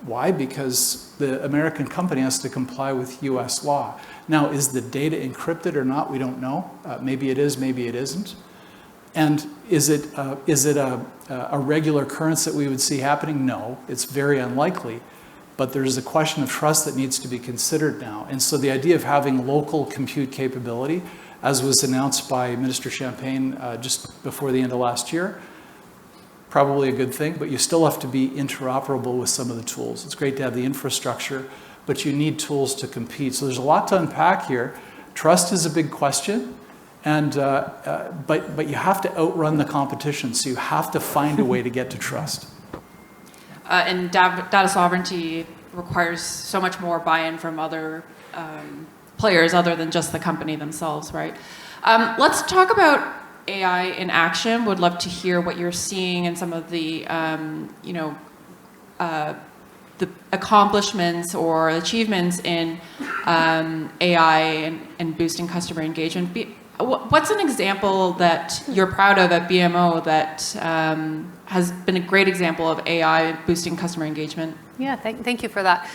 Why? Because the American company has to comply with US law. Now, is the data encrypted or not? We don't know. Maybe it is, maybe it isn't. And is it a regular occurrence that we would see happening? No, it's very unlikely. But there's a question of trust that needs to be considered now. And so the idea of having local compute capability, as was announced by Minister Champagne just before the end of last year, probably a good thing, but you still have to be interoperable with some of the tools. It's great to have the infrastructure, but you need tools to compete. So there's a lot to unpack here. Trust is a big question, and but you have to outrun the competition, so you have to find a way to get to trust. And data sovereignty requires so much more buy-in from other players other than just the company themselves, right? Let's talk about AI in action. Would love to hear what you're seeing and some of the, the accomplishments or achievements in AI and boosting customer engagement. What's an example that you're proud of at BMO that has been a great example of AI boosting customer engagement? Yeah, thank you for that.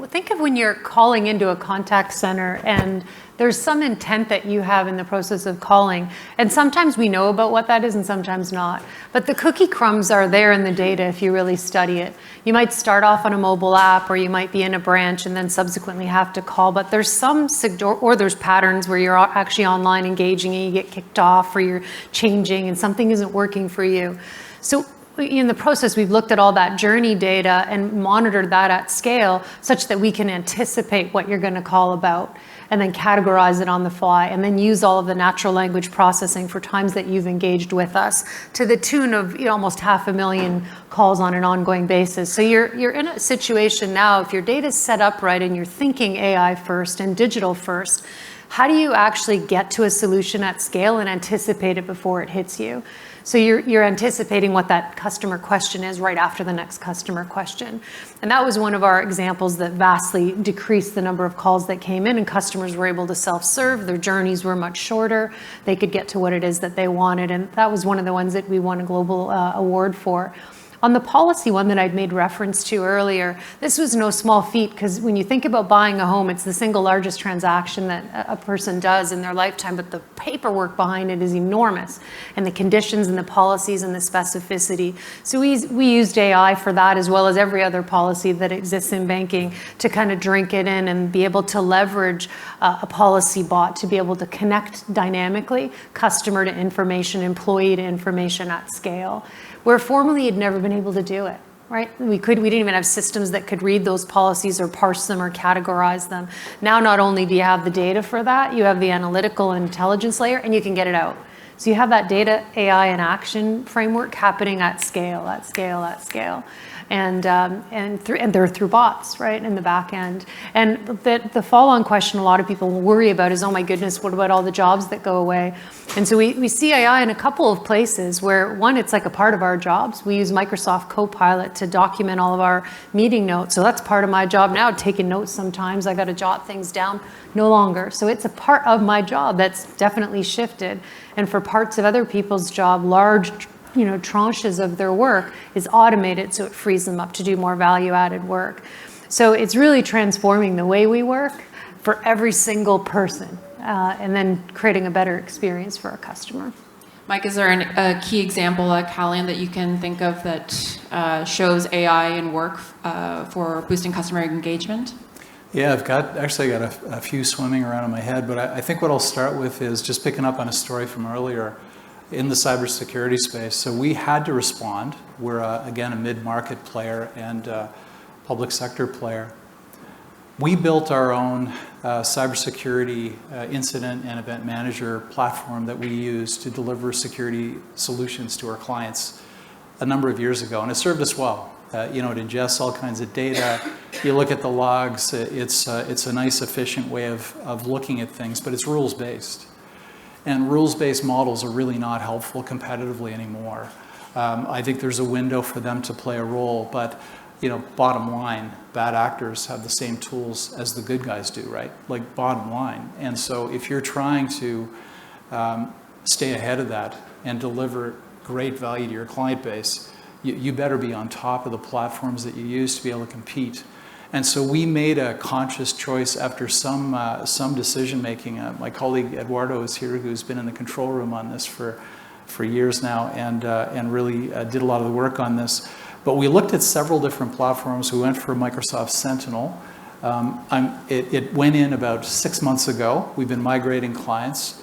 Think of when you're calling into a contact center and there's some intent that you have in the process of calling. And sometimes we know about what that is and sometimes not. But the cookie crumbs are there in the data if you really study it. You might start off on a mobile app, or you might be in a branch and then subsequently have to call. But there's some, or there's patterns where you're actually online engaging and you get kicked off, or you're changing and something isn't working for you. So in the process, we've looked at all that journey data and monitored that at scale such that we can anticipate what you're going to call about and then categorize it on the fly and then use all of the natural language processing for times that you've engaged with us to the tune of almost 500,000 calls on an ongoing basis. So you're in a situation now, if your data's set up right and you're thinking AI first and digital first, how do you actually get to a solution at scale and anticipate it before it hits you? So you're anticipating what that customer question is right after the next customer question. And that was one of our examples that vastly decreased the number of calls that came in, and customers were able to self-serve. Their journeys were much shorter. They could get to what it is that they wanted. And that was one of the ones that we won a global award for. On the policy one that I'd made reference to earlier, this was no small feat, because when you think about buying a home, it's the single largest transaction that a person does in their lifetime, but the paperwork behind it is enormous, and the conditions and the policies and the specificity. So we used AI for that, as well as every other policy that exists in banking, to kind of drink it in and be able to leverage a policy bot to be able to connect dynamically customer to information, employee to information at scale, where formerly you'd never been able to do it, right? We didn't even have systems that could read those policies or parse them or categorize them. Now, not only do you have the data for that, you have the analytical and intelligence layer, and you can get it out. So you have that data, AI, and action framework happening at scale, at scale, at scale. And they're through bots, right, in the back end. And the follow-on question a lot of people will worry about is, oh my goodness, what about all the jobs that go away? And so we see AI in a couple of places where, one, it's like a part of our jobs. We use Microsoft Copilot to document all of our meeting notes. So that's part of my job now, taking notes sometimes. I got to jot things down. No longer. So it's a part of my job that's definitely shifted. And for parts of other people's job, large tranches of their work is automated, so it frees them up to do more value-added work. So it's really transforming the way we work for every single person, and then creating a better experience for our customer. Mike, is there a key example at Calian that you can think of that shows AI in work for boosting customer engagement? Yeah, I've got a few swimming around in my head, but I think what I'll start with is just picking up on a story from earlier in the cybersecurity space. So we had to respond. We're, again, a mid-market player and public sector player. We built our own cybersecurity incident and event manager platform that we use to deliver security solutions to our clients a number of years ago, and it served us well. It ingests all kinds of data. You look at the logs. It's a nice, efficient way of looking at things, but it's rules-based. And rules-based models are really not helpful competitively anymore. I think there's a window for them to play a role, but bottom line, bad actors have the same tools as the good guys do, right? Like bottom line. And so if you're trying to stay ahead of that and deliver great value to your client base, you better be on top of the platforms that you use to be able to compete. And so we made a conscious choice after some decision making. My colleague Eduardo is here, who's been in the control room on this for years now, and really did a lot of the work on this. But we looked at several different platforms. We went for Microsoft Sentinel. It went in about 6 months ago. We've been migrating clients.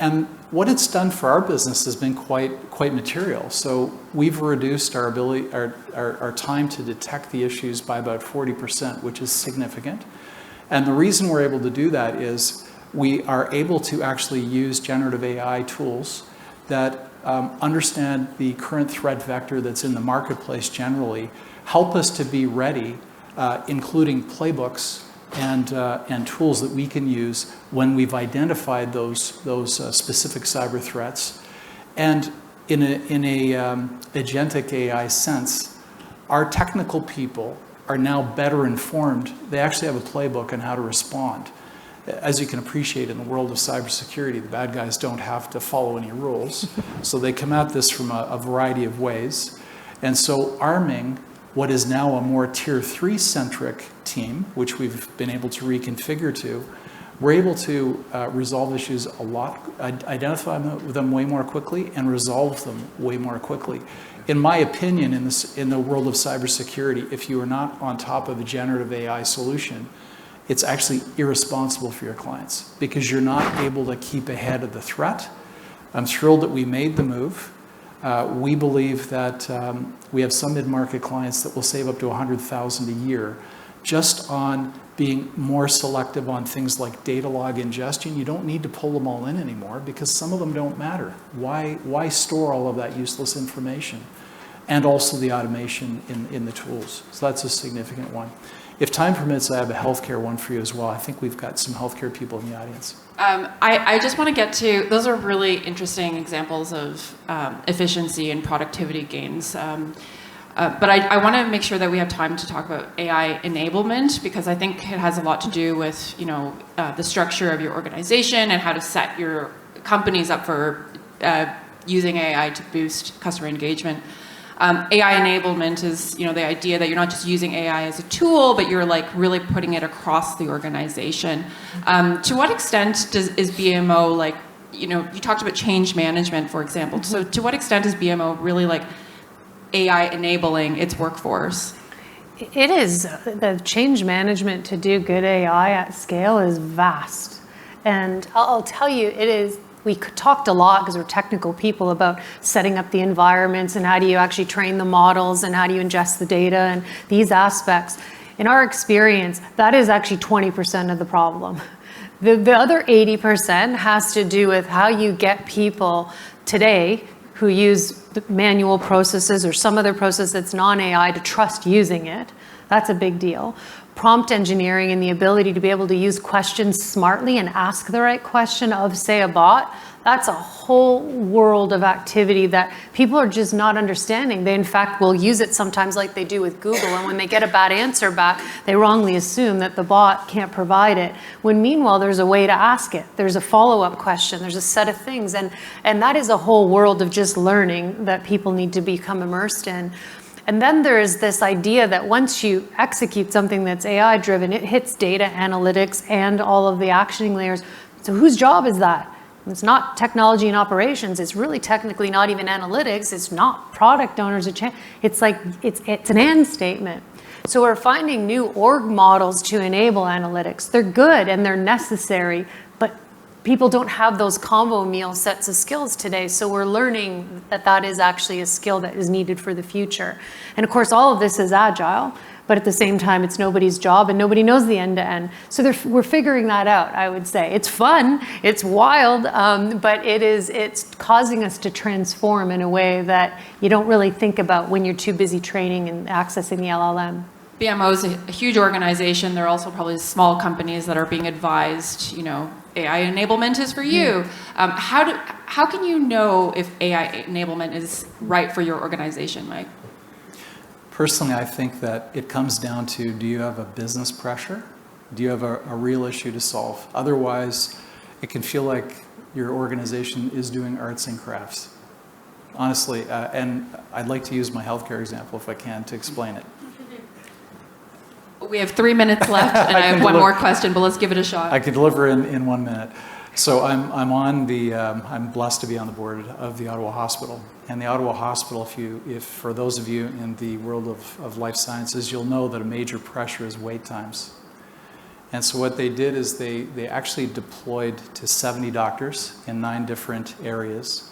And what it's done for our business has been quite material. So we've reduced our ability, our time to detect the issues by about 40%, which is significant. And the reason we're able to do that is we are able to actually use generative AI tools that understand the current threat vector that's in the marketplace generally, help us to be ready, including playbooks and tools that we can use when we've identified those specific cyber threats. And in a agentic AI sense, our technical people are now better informed. They actually have a playbook on how to respond. As you can appreciate, in the world of cybersecurity, the bad guys don't have to follow any rules. So they come at this from a variety of ways. And so arming what is now a more tier 3 centric team, which we've been able to reconfigure to, we're able to resolve issues a lot, identify them way more quickly, and resolve them way more quickly. In my opinion, in the world of cybersecurity, if you are not on top of a generative AI solution, it's actually irresponsible for your clients because you're not able to keep ahead of the threat. I'm thrilled that we made the move. We believe that we have some mid-market clients that will save up to $100,000 a year just on being more selective on things like data log ingestion. You don't need to pull them all in anymore because some of them don't matter. Why store all of that useless information? And also the automation in the tools. So that's a significant one. If time permits, I have a healthcare one for you as well. I think we've got some healthcare people in the audience. I just want to get to, those are really interesting examples of efficiency and productivity gains. But I want to make sure that we have time to talk about AI enablement because I think it has a lot to do with the structure of your organization and how to set your companies up for using AI to boost customer engagement. AI enablement is, the idea that you're not just using AI as a tool, but you're like really putting it across the organization. To what extent is BMO like, you talked about change management, for example. So to what extent is BMO really like AI enabling its workforce? It is. The change management to do good AI at scale is vast. And I'll tell you, it is. We talked a lot because we're technical people about setting up the environments and how do you actually train the models and how do you ingest the data and these aspects. In our experience, that is actually 20% of the problem. The other 80% has to do with how you get people today who use the manual processes or some other process that's non-AI to trust using it. That's a big deal. Prompt engineering and the ability to be able to use questions smartly and ask the right question of, say, a bot, that's a whole world of activity that people are just not understanding. They, in fact, will use it sometimes like they do with Google, and when they get a bad answer back, they wrongly assume that the bot can't provide it, when meanwhile, there's a way to ask it. There's a follow-up question. There's a set of things, and that is a whole world of just learning that people need to become immersed in. And then there is this idea that once you execute something that's AI-driven, it hits data analytics and all of the actioning layers. So whose job is that? It's not technology and operations. It's really technically not even analytics. It's not product owners. It's like, it's an and statement. So we're finding new org models to enable analytics. They're good and they're necessary, but people don't have those combo meal sets of skills today. So we're learning that that is actually a skill that is needed for the future. And of course, all of this is agile, but at the same time, it's nobody's job and nobody knows the end to end. So we're figuring that out, I would say. It's fun, it's wild, but it's causing us to transform in a way that you don't really think about when you're too busy training and accessing the LLM. BMO is a huge organization. There are also probably small companies that are being advised, AI enablement is for you. How can you know if AI enablement is right for your organization, Mike? Personally, I think that it comes down to, do you have a business pressure? Do you have a real issue to solve? Otherwise, it can feel like your organization is doing arts and crafts. Honestly, and I'd like to use my healthcare example if I can to explain it. We have 3 minutes left, and I have one more question, but let's give it a shot. I could deliver in 1 minute. So I'm blessed to be on the board of the Ottawa Hospital. And the Ottawa Hospital, if for those of you in the world of life sciences, you'll know that a major pressure is wait times. And so what they did is they actually deployed to 70 doctors in 9 different areas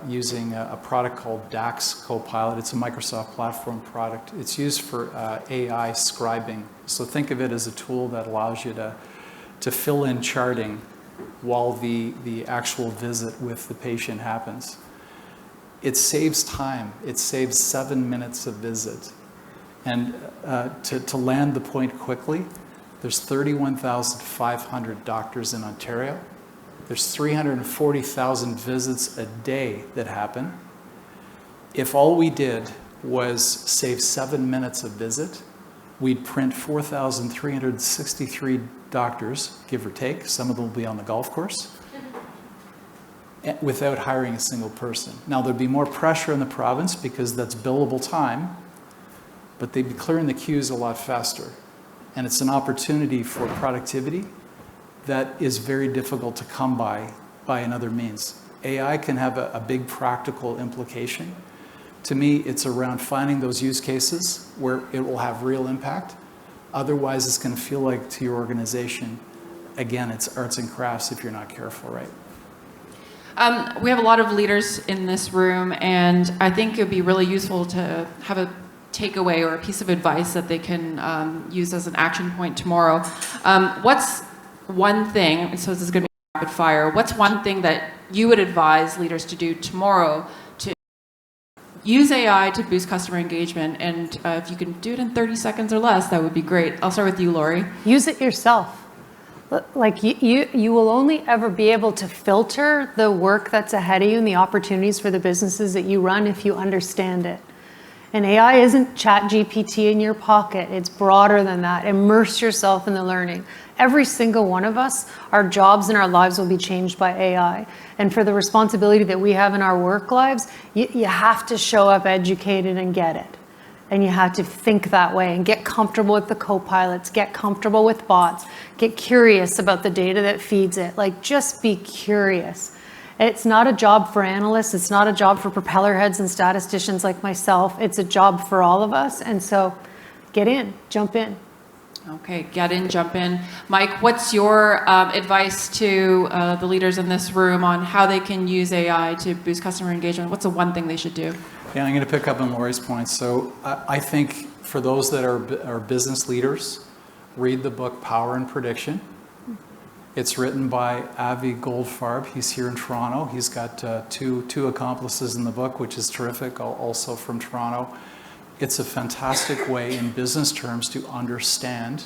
using a product called DAX Copilot. It's a Microsoft platform product. It's used for AI scribing. So think of it as a tool that allows you to fill in charting while the actual visit with the patient happens. It saves time. It saves 7 minutes of visit. And to land the point quickly, there's 31,500 doctors in Ontario. There's 340,000 visits a day that happen. If all we did was save 7 minutes of visit, we'd print 4,363 doctors, give or take. Some of them will be on the golf course, without hiring a single person. Now, there'd be more pressure in the province because that's billable time, but they'd be clearing the queues a lot faster. And it's an opportunity for productivity that is very difficult to come by another means. AI can have a big practical implication. To me, it's around finding those use cases where it will have real impact. Otherwise, it's going to feel like to your organization, again, it's arts and crafts if you're not careful, right? We have a lot of leaders in this room, and I think it would be really useful to have a takeaway or a piece of advice that they can use as an action point tomorrow. What's one thing, so this is going to be rapid fire, what's one thing that you would advise leaders to do tomorrow to use AI to boost customer engagement? And if you can do it in 30 seconds or less, that would be great. I'll start with you, Lori. Use it yourself. Like you will only ever be able to filter the work that's ahead of you and the opportunities for the businesses that you run if you understand it. And AI isn't ChatGPT in your pocket. It's broader than that. Immerse yourself in the learning. Every single one of us, our jobs and our lives will be changed by AI. And for the responsibility that we have in our work lives, you have to show up educated and get it. And you have to think that way and get comfortable with the co-pilots, get comfortable with bots, get curious about the data that feeds it. Like, just be curious. It's not a job for analysts. It's not a job for propeller heads and statisticians like myself. It's a job for all of us. And so get in, jump in. Okay, get in, jump in. Mike, what's your advice to the leaders in this room on how they can use AI to boost customer engagement? What's the one thing they should do? Yeah, I'm going to pick up on Lori's point. So I think for those that are business leaders, read the book Power and Prediction. It's written by Avi Goldfarb. He's here in Toronto. He's got two accomplices in the book, which is terrific, also from Toronto. It's a fantastic way in business terms to understand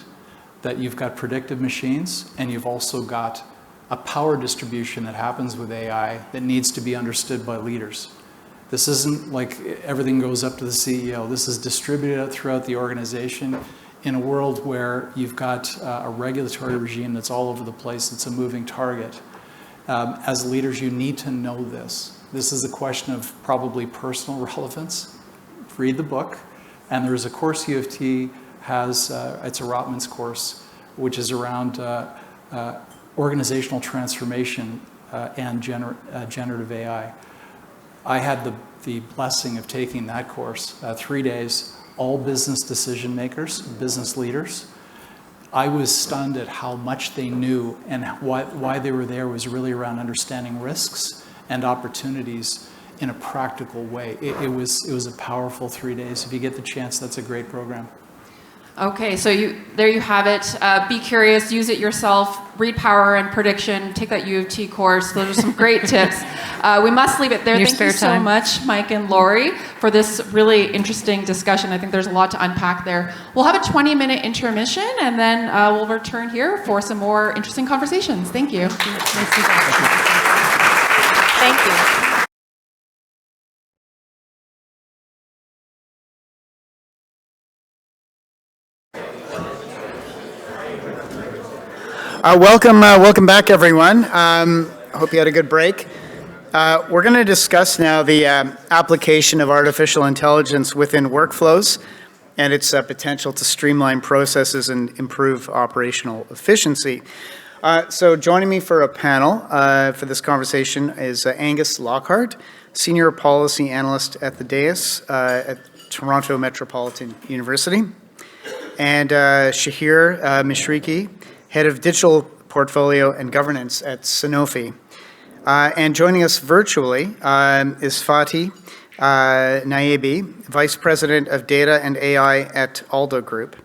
that you've got predictive machines and you've also got a power distribution that happens with AI that needs to be understood by leaders. This isn't like everything goes up to the CEO. This is distributed out throughout the organization in a world where you've got a regulatory regime that's all over the place. It's a moving target. As leaders, you need to know this. This is a question of probably personal relevance. Read the book. And there is a course U of T has, it's a Rotman's course, which is around organizational transformation and generative AI. I had the blessing of taking that course, 3 days, all business decision makers, business leaders. I was stunned at how much they knew, and why they were there was really around understanding risks and opportunities in a practical way. It was a powerful 3 days. If you get the chance, that's a great program. Okay, so there you have it. Be curious, use it yourself, read Power and Prediction, take that U of T course. Those are some great tips. We must leave it there. Your Thank you spare so time. much, Mike and Lori, for this really interesting discussion. I think there's a lot to unpack there. We'll have a 20-minute intermission, and then we'll return here for some more interesting conversations. Thank you. Thank you. Welcome back, everyone. Hope you had a good break. We're going to discuss now the application of artificial intelligence within workflows and its potential to streamline processes and improve operational efficiency. So joining me for a panel for this conversation is Angus Lockhart, Senior Policy Analyst at the DAIS at Toronto Metropolitan University, and Shahir Mishriki, Head of Digital Portfolio and Governance at Sanofi. And joining us virtually is Fatih Nayebi, Vice President of Data and AI at Aldo Group,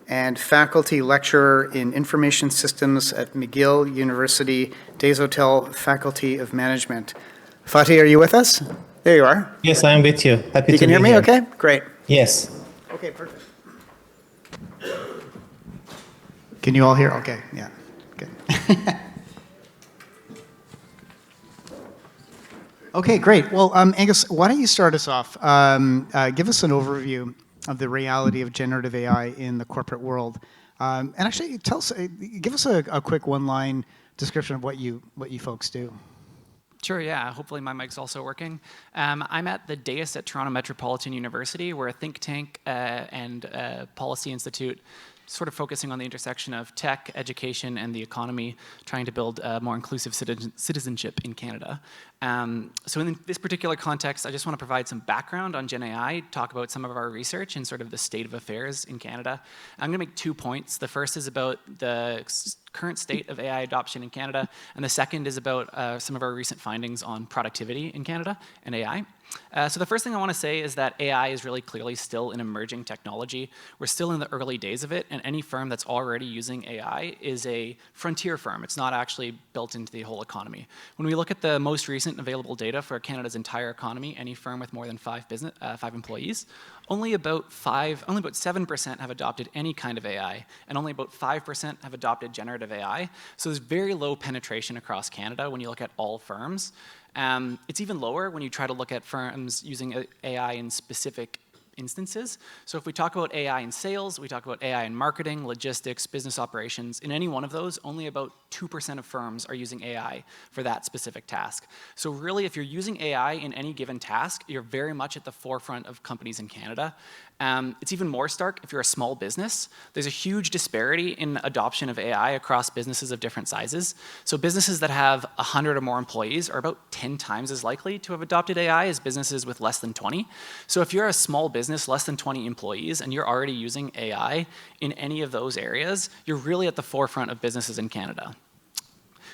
and Faculty Lecturer in Information Systems at McGill University Desautels Faculty of Management. Fatih, are you with us? There you are. Yes, I am with you. Happy to be You can hear me here. okay? Great. Yes. Okay, perfect. Can you all hear? Okay, yeah, good. Okay, great. Well, Angus, why don't you start us off? Give us an overview of the reality of generative AI in the corporate world, and actually tell us, give us a quick one-line description of what you folks do. Sure, yeah. Hopefully my mic's also working. I'm at the DAIS at Toronto Metropolitan University. We're a think tank and a policy institute sort of focusing on the intersection of tech, education, and the economy, trying to build more inclusive citizenship in Canada. So in this particular context, I just want to provide some background on Gen AI, talk about some of our research and sort of the state of affairs in Canada. I'm going to make 2 points. The first is about the current state of AI adoption in Canada, and the second is about some of our recent findings on productivity in Canada and AI. So the first thing I want to say is that AI is really clearly still an emerging technology. We're still in the early days of it, and any firm that's already using AI is a frontier firm. It's not actually built into the whole economy. When we look at the most recent available data for Canada's entire economy, any firm with more than 5 employees, only about 7% have adopted any kind of AI, and only about 5% have adopted generative AI. So there's very low penetration across Canada when you look at all firms. It's even lower when you try to look at firms using AI in specific instances. So if we talk about AI in sales, we talk about AI in marketing, logistics, business operations, in any one of those, only about 2% of firms are using AI for that specific task. So really, if you're using AI in any given task, you're very much at the forefront of companies in Canada. It's even more stark if you're a small business. There's a huge disparity in adoption of AI across businesses of different sizes. So businesses that have 100 or more employees are about 10 times as likely to have adopted AI as businesses with less than 20. So if you're a small business, less than 20 employees, and you're already using AI in any of those areas, you're really at the forefront of businesses in Canada.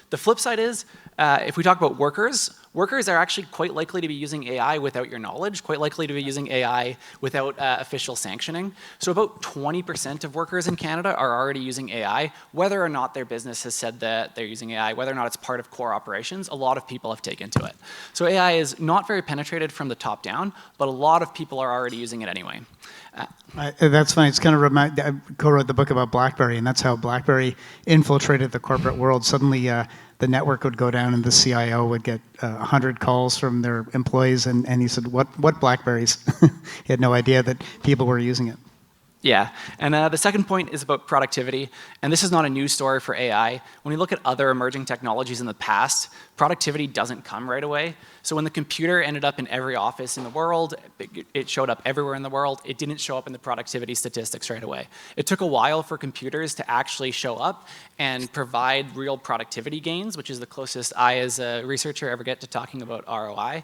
The flip side is, if we talk about workers are actually quite likely to be using AI without your knowledge, quite likely to be using AI without official sanctioning. So about 20% of workers in Canada are already using AI, whether or not their business has said that they're using AI, whether or not it's part of core operations, a lot of people have taken to it. So AI is not very penetrated from the top down, but a lot of people are already using it anyway. That's funny. It's kind of I co-wrote the book about BlackBerry, and that's how BlackBerry infiltrated the corporate world. Suddenly, the network would go down, and the CIO would get 100 calls from their employees, and he said, "What BlackBerries?" He had no idea that people were using it. Yeah, and the second point is about productivity, and this is not a new story for AI. When you look at other emerging technologies in the past, productivity doesn't come right away. So when the computer ended up in every office in the world, it showed up everywhere in the world, it didn't show up in the productivity statistics right away. It took a while for computers to actually show up and provide real productivity gains, which is the closest I as a researcher ever get to talking about ROI.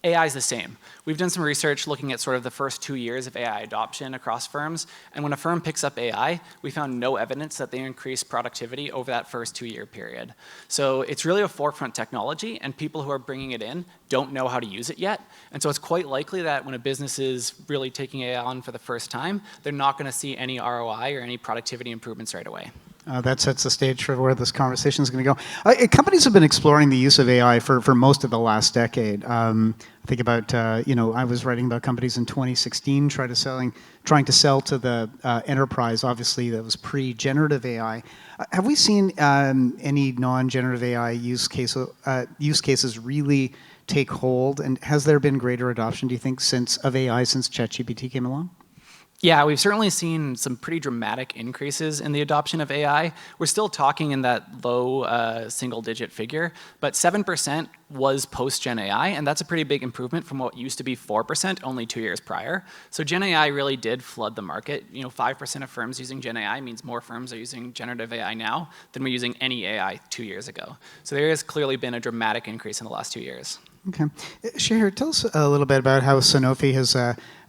AI is the same. We've done some research looking at sort of the first 2 years of AI adoption across firms, and when a firm picks up AI, we found no evidence that they increase productivity over that first 2-year period. So it's really a forefront technology, and people who are bringing it in don't know how to use it yet, and so it's quite likely that when a business is really taking AI on for the first time, they're not going to see any ROI or any productivity improvements right away. That sets the stage for where this conversation is going to go. Companies have been exploring the use of AI for most of the last decade. Think about, I was writing about companies in 2016 trying to sell to the enterprise. Obviously, that was pre-generative AI. Have we seen any non-generative AI use cases really take hold? And has there been greater adoption, do you think, of AI since ChatGPT came along? Yeah, we've certainly seen some pretty dramatic increases in the adoption of AI. We're still talking in that low single-digit figure, but 7% was post-Gen AI, and that's a pretty big improvement from what used to be 4% only 2 years prior. So Gen AI really did flood the market. 5% of firms using Gen AI means more firms are using generative AI now than were using any AI 2 years ago. So there has clearly been a dramatic increase in the last 2 years. Okay. Shahir, tell us a little bit about how Sanofi has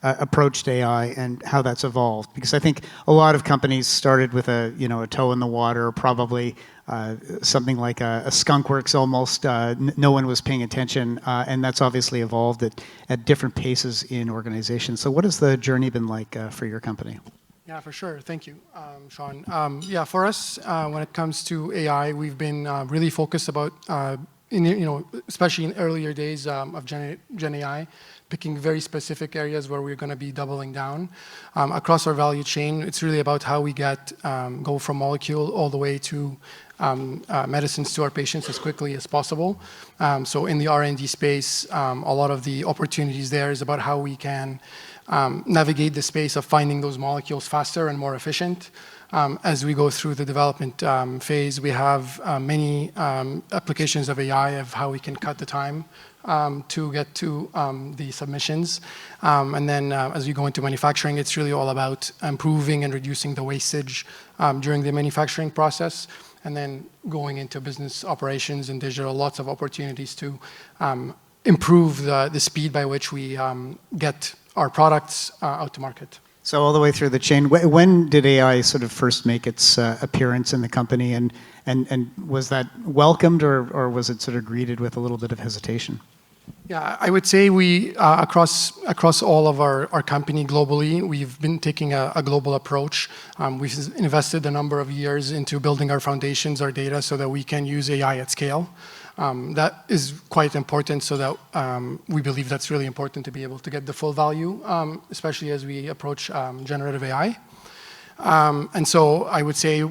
approached AI and how that's evolved. Because I think a lot of companies started with a toe in the water, probably something like a skunkworks almost. No one was paying attention, and that's obviously evolved at different paces in organizations. So what has the journey been like for your company? Yeah, for sure. Thank you, Sean. Yeah, for us, when it comes to AI, we've been really focused about especially in earlier days of Gen AI, picking very specific areas where we're going to be doubling down. Across our value chain, it's really about how we go from molecule all the way to medicines to our patients as quickly as possible. So in the R&D space, a lot of the opportunities there is about how we can navigate the space of finding those molecules faster and more efficient. As we go through the development phase, we have many applications of AI of how we can cut the time to get to the submissions. And then as we go into manufacturing, it's really all about improving and reducing the wastage during the manufacturing process. And then going into business operations and digital, lots of opportunities to improve the speed by which we get our products out to market. So all the way through the chain, when did AI sort of first make its appearance in the company, and was that welcomed, or was it sort of greeted with a little bit of hesitation? Yeah, I would say we, across all of our company globally, we've been taking a global approach. We've invested a number of years into building our foundations, our data, so that we can use AI at scale. That is quite important, so that we believe that's really important to be able to get the full value, especially as we approach generative AI. And so I would say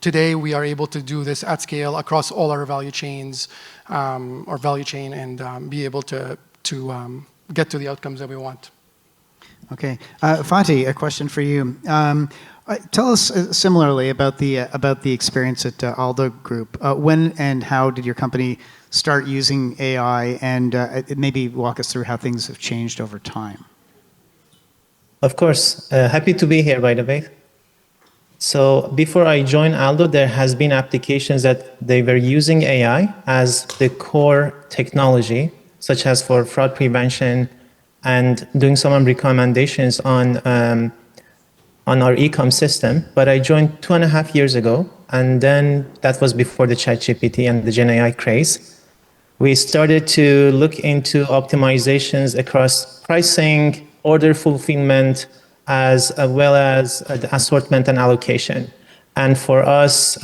today we are able to do this at scale across all our value chains, and be able to get to the outcomes that we want. Okay, Fatih, a question for you. Tell us similarly about the experience at Aldo Group. When and how did your company start using AI, and maybe walk us through how things have changed over time? Of course, happy to be here, by the way. So before I joined Aldo, there has been applications that they were using AI as the core technology, such as for fraud prevention and doing some recommendations on our e-com system. But I joined 2.5 years ago, and then that was before the ChatGPT and the Gen AI craze. We started to look into optimizations across pricing, order fulfillment, as well as the assortment and allocation. And for us,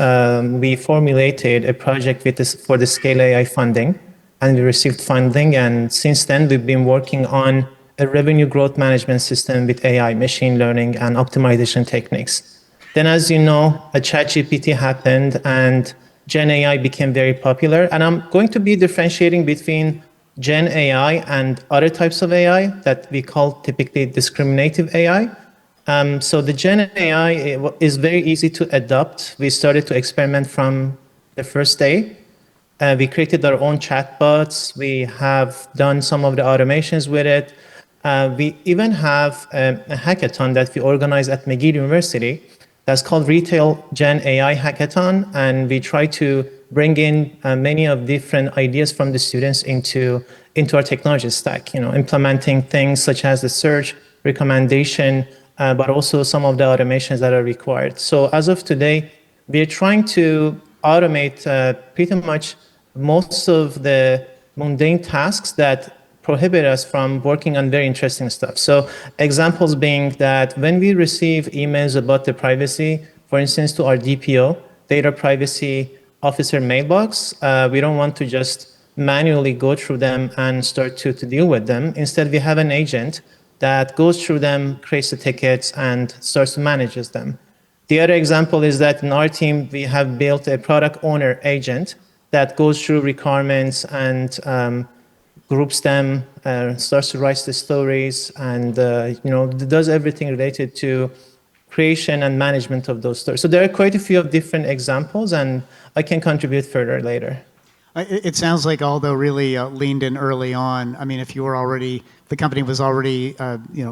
we formulated a project for the Scale AI funding, and we received funding. And since then, we've been working on a revenue growth management system with AI, machine learning, and optimization techniques. Then, as you know, a ChatGPT happened, and Gen AI became very popular. And I'm going to be differentiating between Gen AI and other types of AI that we call typically discriminative AI. So the Gen AI is very easy to adopt. We started to experiment from the first day. We created our own chatbots. We have done some of the automations with it. We even have a hackathon that we organize at McGill University that's called Retail Gen AI Hackathon. And we try to bring in many of different ideas from the students into into our technology stack, implementing things such as the search, recommendation, but also some of the automations that are required. So as of today, we're trying to automate pretty much most of the mundane tasks that prohibit us from working on very interesting stuff. So examples being that when we receive emails about the privacy, for instance, to our DPO, data privacy officer mailbox, we don't want to just manually go through them and start to deal with them. Instead, we have an agent that goes through them, creates the tickets, and starts to manage them. The other example is that in our team, we have built a product owner agent that goes through requirements and groups them, starts to write the stories, and does everything related to creation and management of those stories. So there are quite a few of different examples, and I can contribute further later. It sounds like Aldo really leaned in early on. I mean, if you were already, the company was already,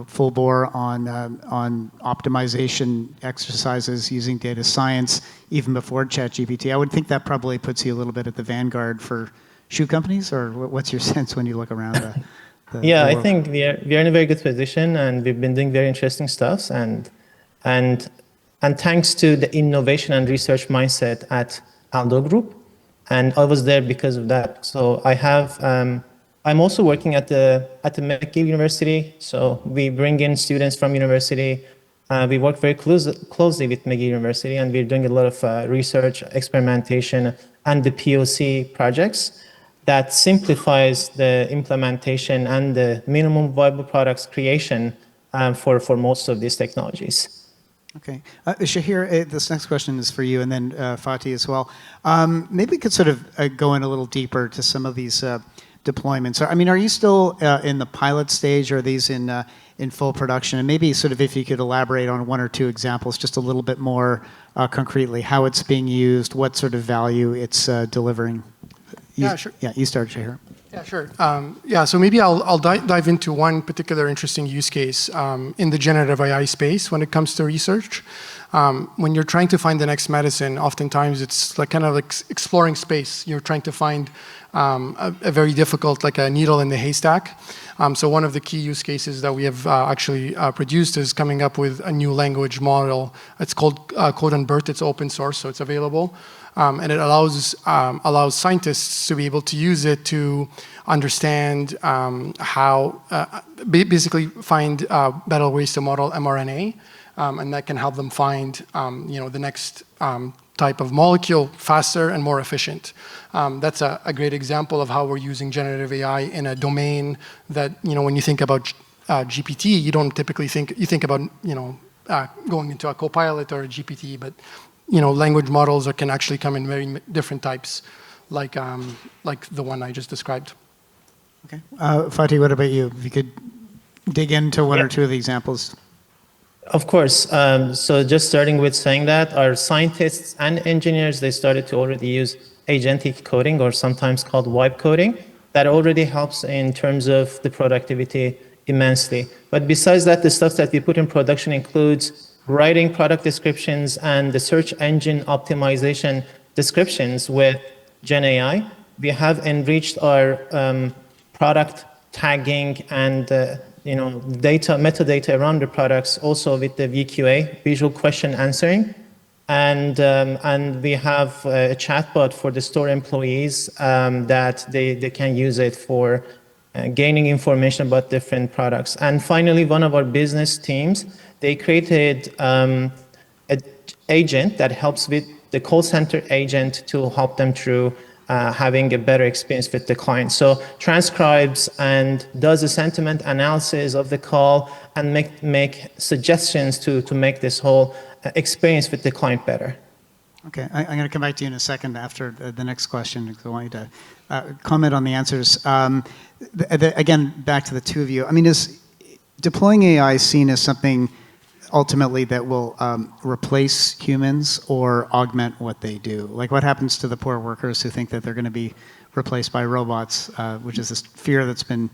full bore on optimization exercises using data science even before ChatGPT. I would think that probably puts you a little bit at the vanguard for shoe companies, or what's your sense when you look around the Yeah, world? I think we are in a very good position, and we've been doing very interesting stuff, and thanks to the innovation and research mindset at Aldo Group. And I was there because of that. So I'm also working at the McGill University. So we bring in students from university. We work very closely with McGill University, and we're doing a lot of research, experimentation, and the POC projects that simplifies the implementation and the minimum viable products creation for most of these technologies. Okay. Shahir, this next question is for you, and then Fatih as well. Maybe we could sort of go in a little deeper to some of these deployments. I mean, are you still in the pilot stage, or are these in full production? And maybe sort of if you could elaborate on one or two examples, just a little bit more concretely, how it's being used, what sort of value it's delivering. Yeah, sure. Yeah, you start, Shahir. Yeah, sure. So maybe I'll dive into one particular interesting use case in the generative AI space when it comes to research. When you're trying to find the next medicine, oftentimes it's like kind of like exploring space. You're trying to find a very difficult, like a needle in the haystack. So one of the key use cases that we have actually produced is coming up with a new language model. It's called Code and BERT. It's open source, so it's available. And it allows scientists to be able to use it to understand how, basically find better ways to model mRNA, and that can help them find, the next type of molecule faster and more efficient. That's a great example of how we're using generative AI in a domain that, when you think about GPT, you don't typically think about, going into a Copilot or a GPT, but language models can actually come in very different types, like the one I just described. Okay. Fatih, what about you? If you could dig into one or two of the examples. Of course. So just starting with saying that our scientists and engineers, they started to already use agentic coding, or sometimes called vibe coding. That already helps in terms of the productivity immensely. But besides that, the stuff that we put in production includes writing product descriptions and the search engine optimization descriptions with GenAI. We have enriched our product tagging and metadata around the products also with the VQA, visual question answering. And we have a chatbot for the store employees that they can use it for gaining information about different products. And finally, one of our business teams, they created an agent that helps with the call center agent to help them through having a better experience with the client. So transcribes and does a sentiment analysis of the call and make suggestions to make this whole experience with the client better. Okay, I'm going to come back to you in a second after the next question, because I want you to comment on the answers. Again, back to the two of you. I mean, is deploying AI seen as something ultimately that will replace humans or augment what they do? Like, what happens to the poor workers who think that they're going to be replaced by robots, which is this fear that's been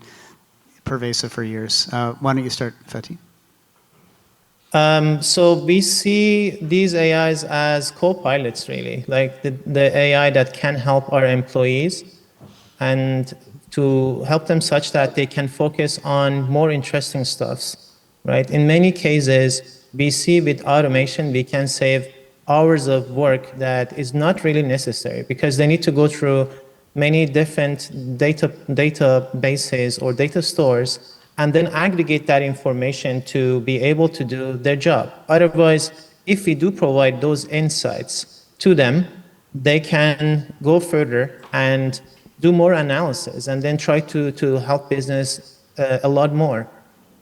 pervasive for years? Why don't you start, Fatih? So we see these AIs as co-pilots, really, like the AI that can help our employees. And to help them such that they can focus on more interesting stuffs, right? In many cases, we see with automation, we can save hours of work that is not really necessary because they need to go through many different databases or data stores and then aggregate that information to be able to do their job. Otherwise, if we do provide those insights to them, they can go further and do more analysis and then try to help business a lot more.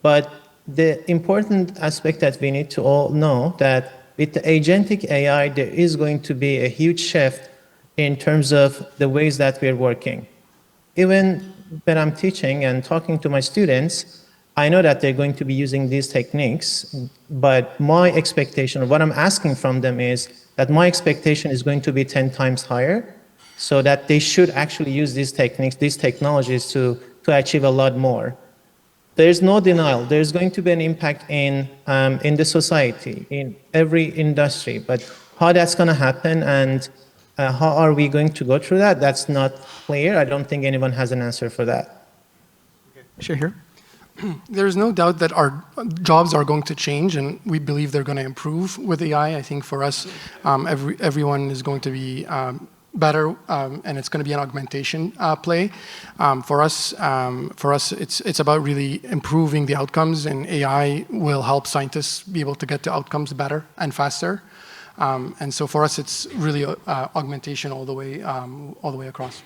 But the important aspect that we need to all know that with the agentic AI, there is going to be a huge shift in terms of the ways that we're working. Even when I'm teaching and talking to my students, I know that they're going to be using these techniques, but my expectation, or what I'm asking from them is that my expectation is going to be 10 times higher, so that they should actually use these techniques, these technologies to achieve a lot more. There's no denial. There's going to be an impact in the society, in every industry, but how that's going to happen and how are we going to go through that, that's not clear. I don't think anyone has an answer for that. Shahir? There's no doubt that our jobs are going to change, and we believe they're going to improve with AI. I think for us, everyone is going to be better, and it's going to be an augmentation play. For us, it's about really improving the outcomes, and AI will help scientists be able to get to outcomes better and faster. And so for us, it's really augmentation all the way across.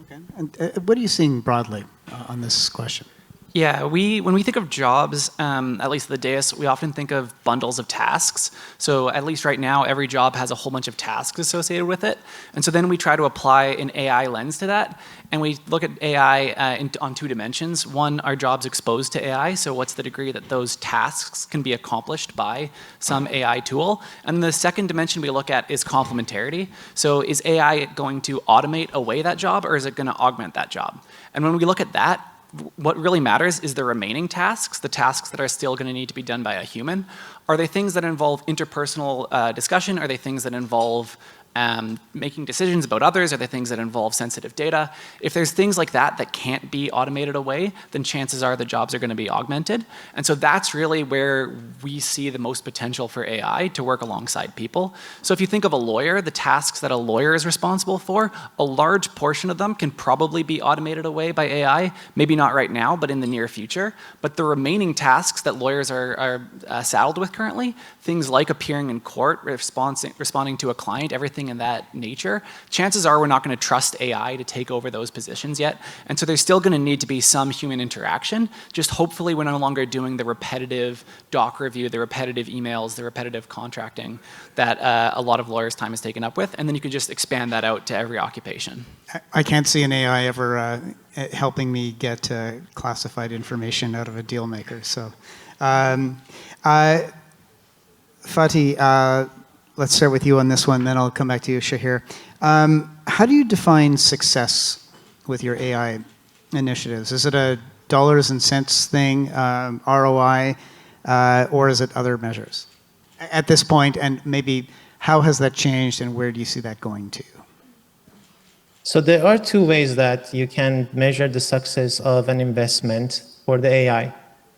Okay. And what are you seeing broadly on this question? Yeah, when we think of jobs, at least at the dais, we often think of bundles of tasks. So at least right now, every job has a whole bunch of tasks associated with it. And so then we try to apply an AI lens to that. And we look at AI on two dimensions. One, are jobs exposed to AI? So what's the degree that those tasks can be accomplished by some AI tool? And the second dimension we look at is complementarity. So is AI going to automate away that job, or is it going to augment that job? And when we look at that, what really matters is the remaining tasks, the tasks that are still going to need to be done by a human. Are they things that involve interpersonal discussion? Are they things that involve making decisions about others? Are they things that involve sensitive data? If there's things like that that can't be automated away, then chances are the jobs are going to be augmented. And so that's really where we see the most potential for AI to work alongside people. So if you think of a lawyer, the tasks that a lawyer is responsible for, a large portion of them can probably be automated away by AI, maybe not right now, but in the near future. But the remaining tasks that lawyers are saddled with currently, things like appearing in court, responding to a client, everything in that nature, chances are we're not going to trust AI to take over those positions yet. And so there's still going to need to be some human interaction. Just hopefully we're no longer doing the repetitive doc review, the repetitive emails, the repetitive contracting that a lot of lawyers' time is taken up with. And then you can just expand that out to every occupation. I can't see an AI ever helping me get classified information out of a deal maker. So, Fatih, let's start with you on this one, then I'll come back to you, Shahir. How do you define success with your AI initiatives? Is it a dollars and cents thing, ROI, or is it other measures at this point? And maybe how has that changed and where do you see that going to? So there are two ways that you can measure the success of an investment for the AI.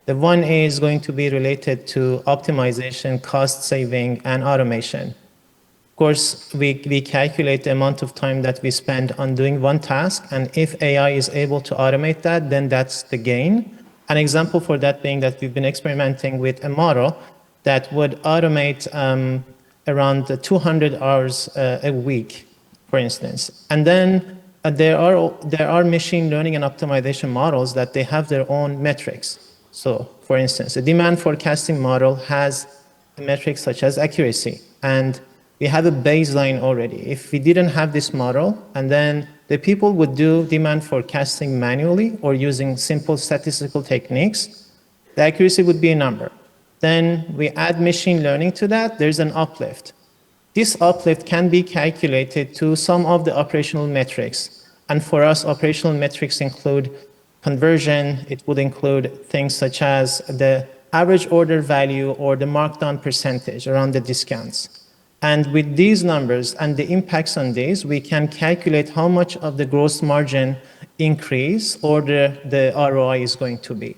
The one is going to be related to optimization, cost saving, and automation. Of course, we calculate the amount of time that we spend on doing one task, and if AI is able to automate that, then that's the gain. An example for that being that we've been experimenting with a model that would automate around 200 hours a week, for instance. And then there are machine learning and optimization models that they have their own metrics. So, for instance, a demand forecasting model has metrics such as accuracy, and we have a baseline already. If we didn't have this model, and then the people would do demand forecasting manually or using simple statistical techniques, the accuracy would be a number. Then we add machine learning to that, there's an uplift. This uplift can be calculated to some of the operational metrics. And for us, operational metrics include conversion, it would include things such as the average order value or the markdown percentage around the discounts. And with these numbers and the impacts on these, we can calculate how much of the gross margin increase or the ROI is going to be.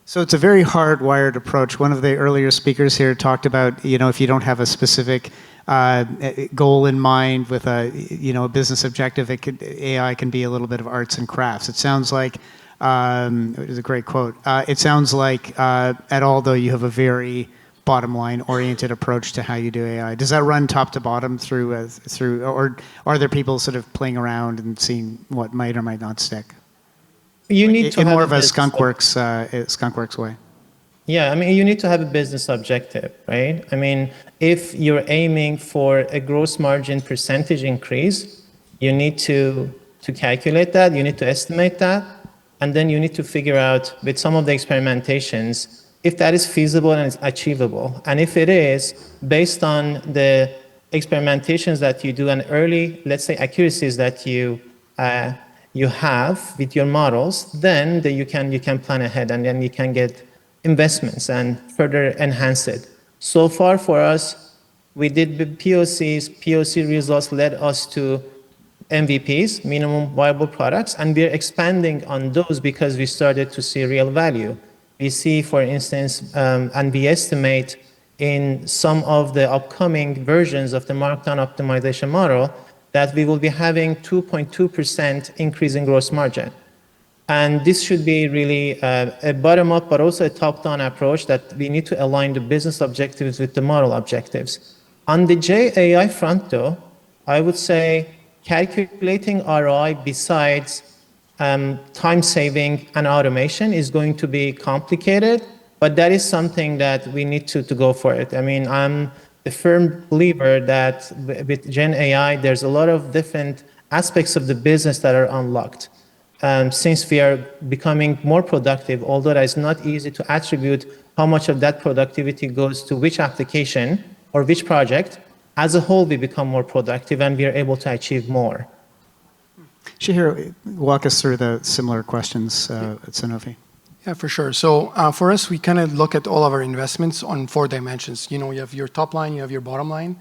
So it's a very hardwired approach. One of the earlier speakers here talked about, if you don't have a specific goal in mind with a business objective, AI can be a little bit of arts and crafts. It sounds like, it was a great quote. It sounds like at Aldo you have a very bottom line oriented approach to how you do AI. Does that run top to bottom through, or are there people sort of playing around and seeing what might or might not stick? You need to in have more of a skunkworks way. Yeah, I mean, you need to have a business objective, right? I mean, if you're aiming for a gross margin percentage increase, you need to calculate that, you need to estimate that, and then you need to figure out with some of the experimentations if that is feasible and it's achievable. And if it is, based on the experimentations that you do and early, let's say, accuracies that you have with your models, then you can plan ahead and then you can get investments and further enhance it. So far for us, we did the POCs. POC results led us to MVPs, minimum viable products, and we're expanding on those because we started to see real value. We see, for instance, and we estimate in some of the upcoming versions of the markdown optimization model that we will be having 2.2% increase in gross margin. And this should be really a bottom-up, but also a top-down approach that we need to align the business objectives with the model objectives. On the AI front, though, I would say calculating ROI besides time saving and automation is going to be complicated, but that is something that we need to go for it. I mean, I'm a firm believer that with Gen AI, there's a lot of different aspects of the business that are unlocked. Since we are becoming more productive, although it's not easy to attribute how much of that productivity goes to which application or which project, as a whole, we become more productive and we are able to achieve more. Shahir, walk us through the similar questions at Sanofi. Yeah, for sure. So for us, we kind of look at all of our investments on 4 dimensions. You have your top line, you have your bottom line,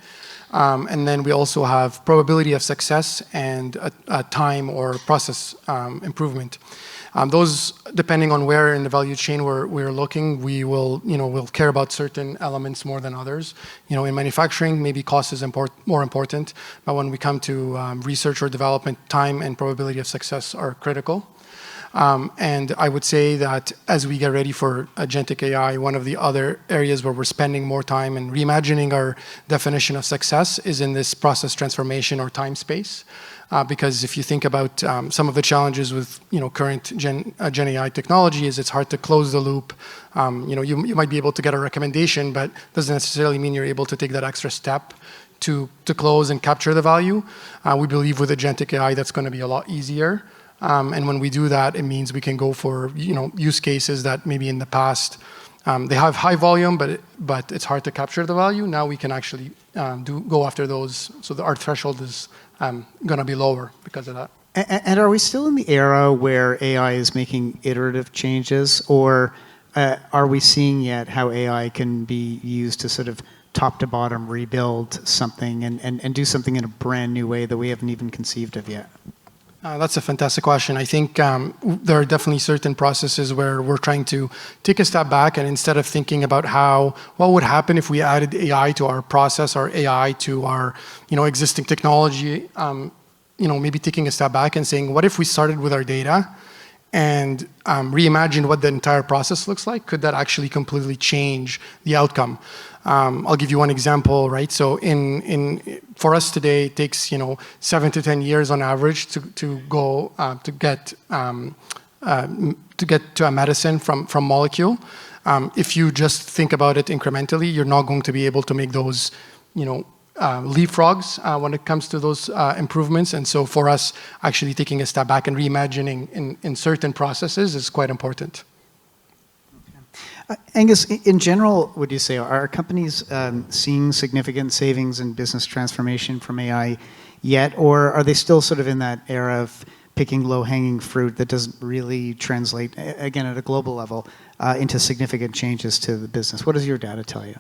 and then we also have probability of success and a time or process improvement. Those, depending on where in the value chain we're looking, we'll care about certain elements more than others. In manufacturing, maybe cost is more important, but when we come to research or development, time and probability of success are critical. And I would say that as we get ready for agentic AI, one of the other areas where we're spending more time and reimagining our definition of success is in this process transformation or time space. Because if you think about some of the challenges with current Gen AI technology, is it's hard to close the loop. You might be able to get a recommendation, but doesn't necessarily mean you're able to take that extra step to close and capture the value. We believe with agentic AI that's going to be a lot easier. And when we do that, it means we can go for use cases that maybe in the past they have high volume, but it's hard to capture the value. Now we can actually go after those, so our threshold is going to be lower because of that. And are we still in the era where AI is making iterative changes, or are we seeing yet how AI can be used to sort of top to bottom rebuild something and do something in a brand new way that we haven't even conceived of yet? That's a fantastic question. I think there are definitely certain processes where we're trying to take a step back, and instead of thinking about what would happen if we added AI to our process or AI to our existing technology, maybe taking a step back and saying, what if we started with our data and reimagined what the entire process looks like? Could that actually completely change the outcome? I'll give you one example, right? So for us today, it takes 7 to 10 years on average to get to a medicine from molecule. If you just think about it incrementally, you're not going to be able to make those leapfrogs when it comes to those improvements. And so for us, actually taking a step back and reimagining in certain processes is quite important. Angus, in general, would you say, are companies seeing significant savings in business transformation from AI yet, or are they still sort of in that era of picking low-hanging fruit that doesn't really translate, again, at a global level, into significant changes to the business? What does your data tell you?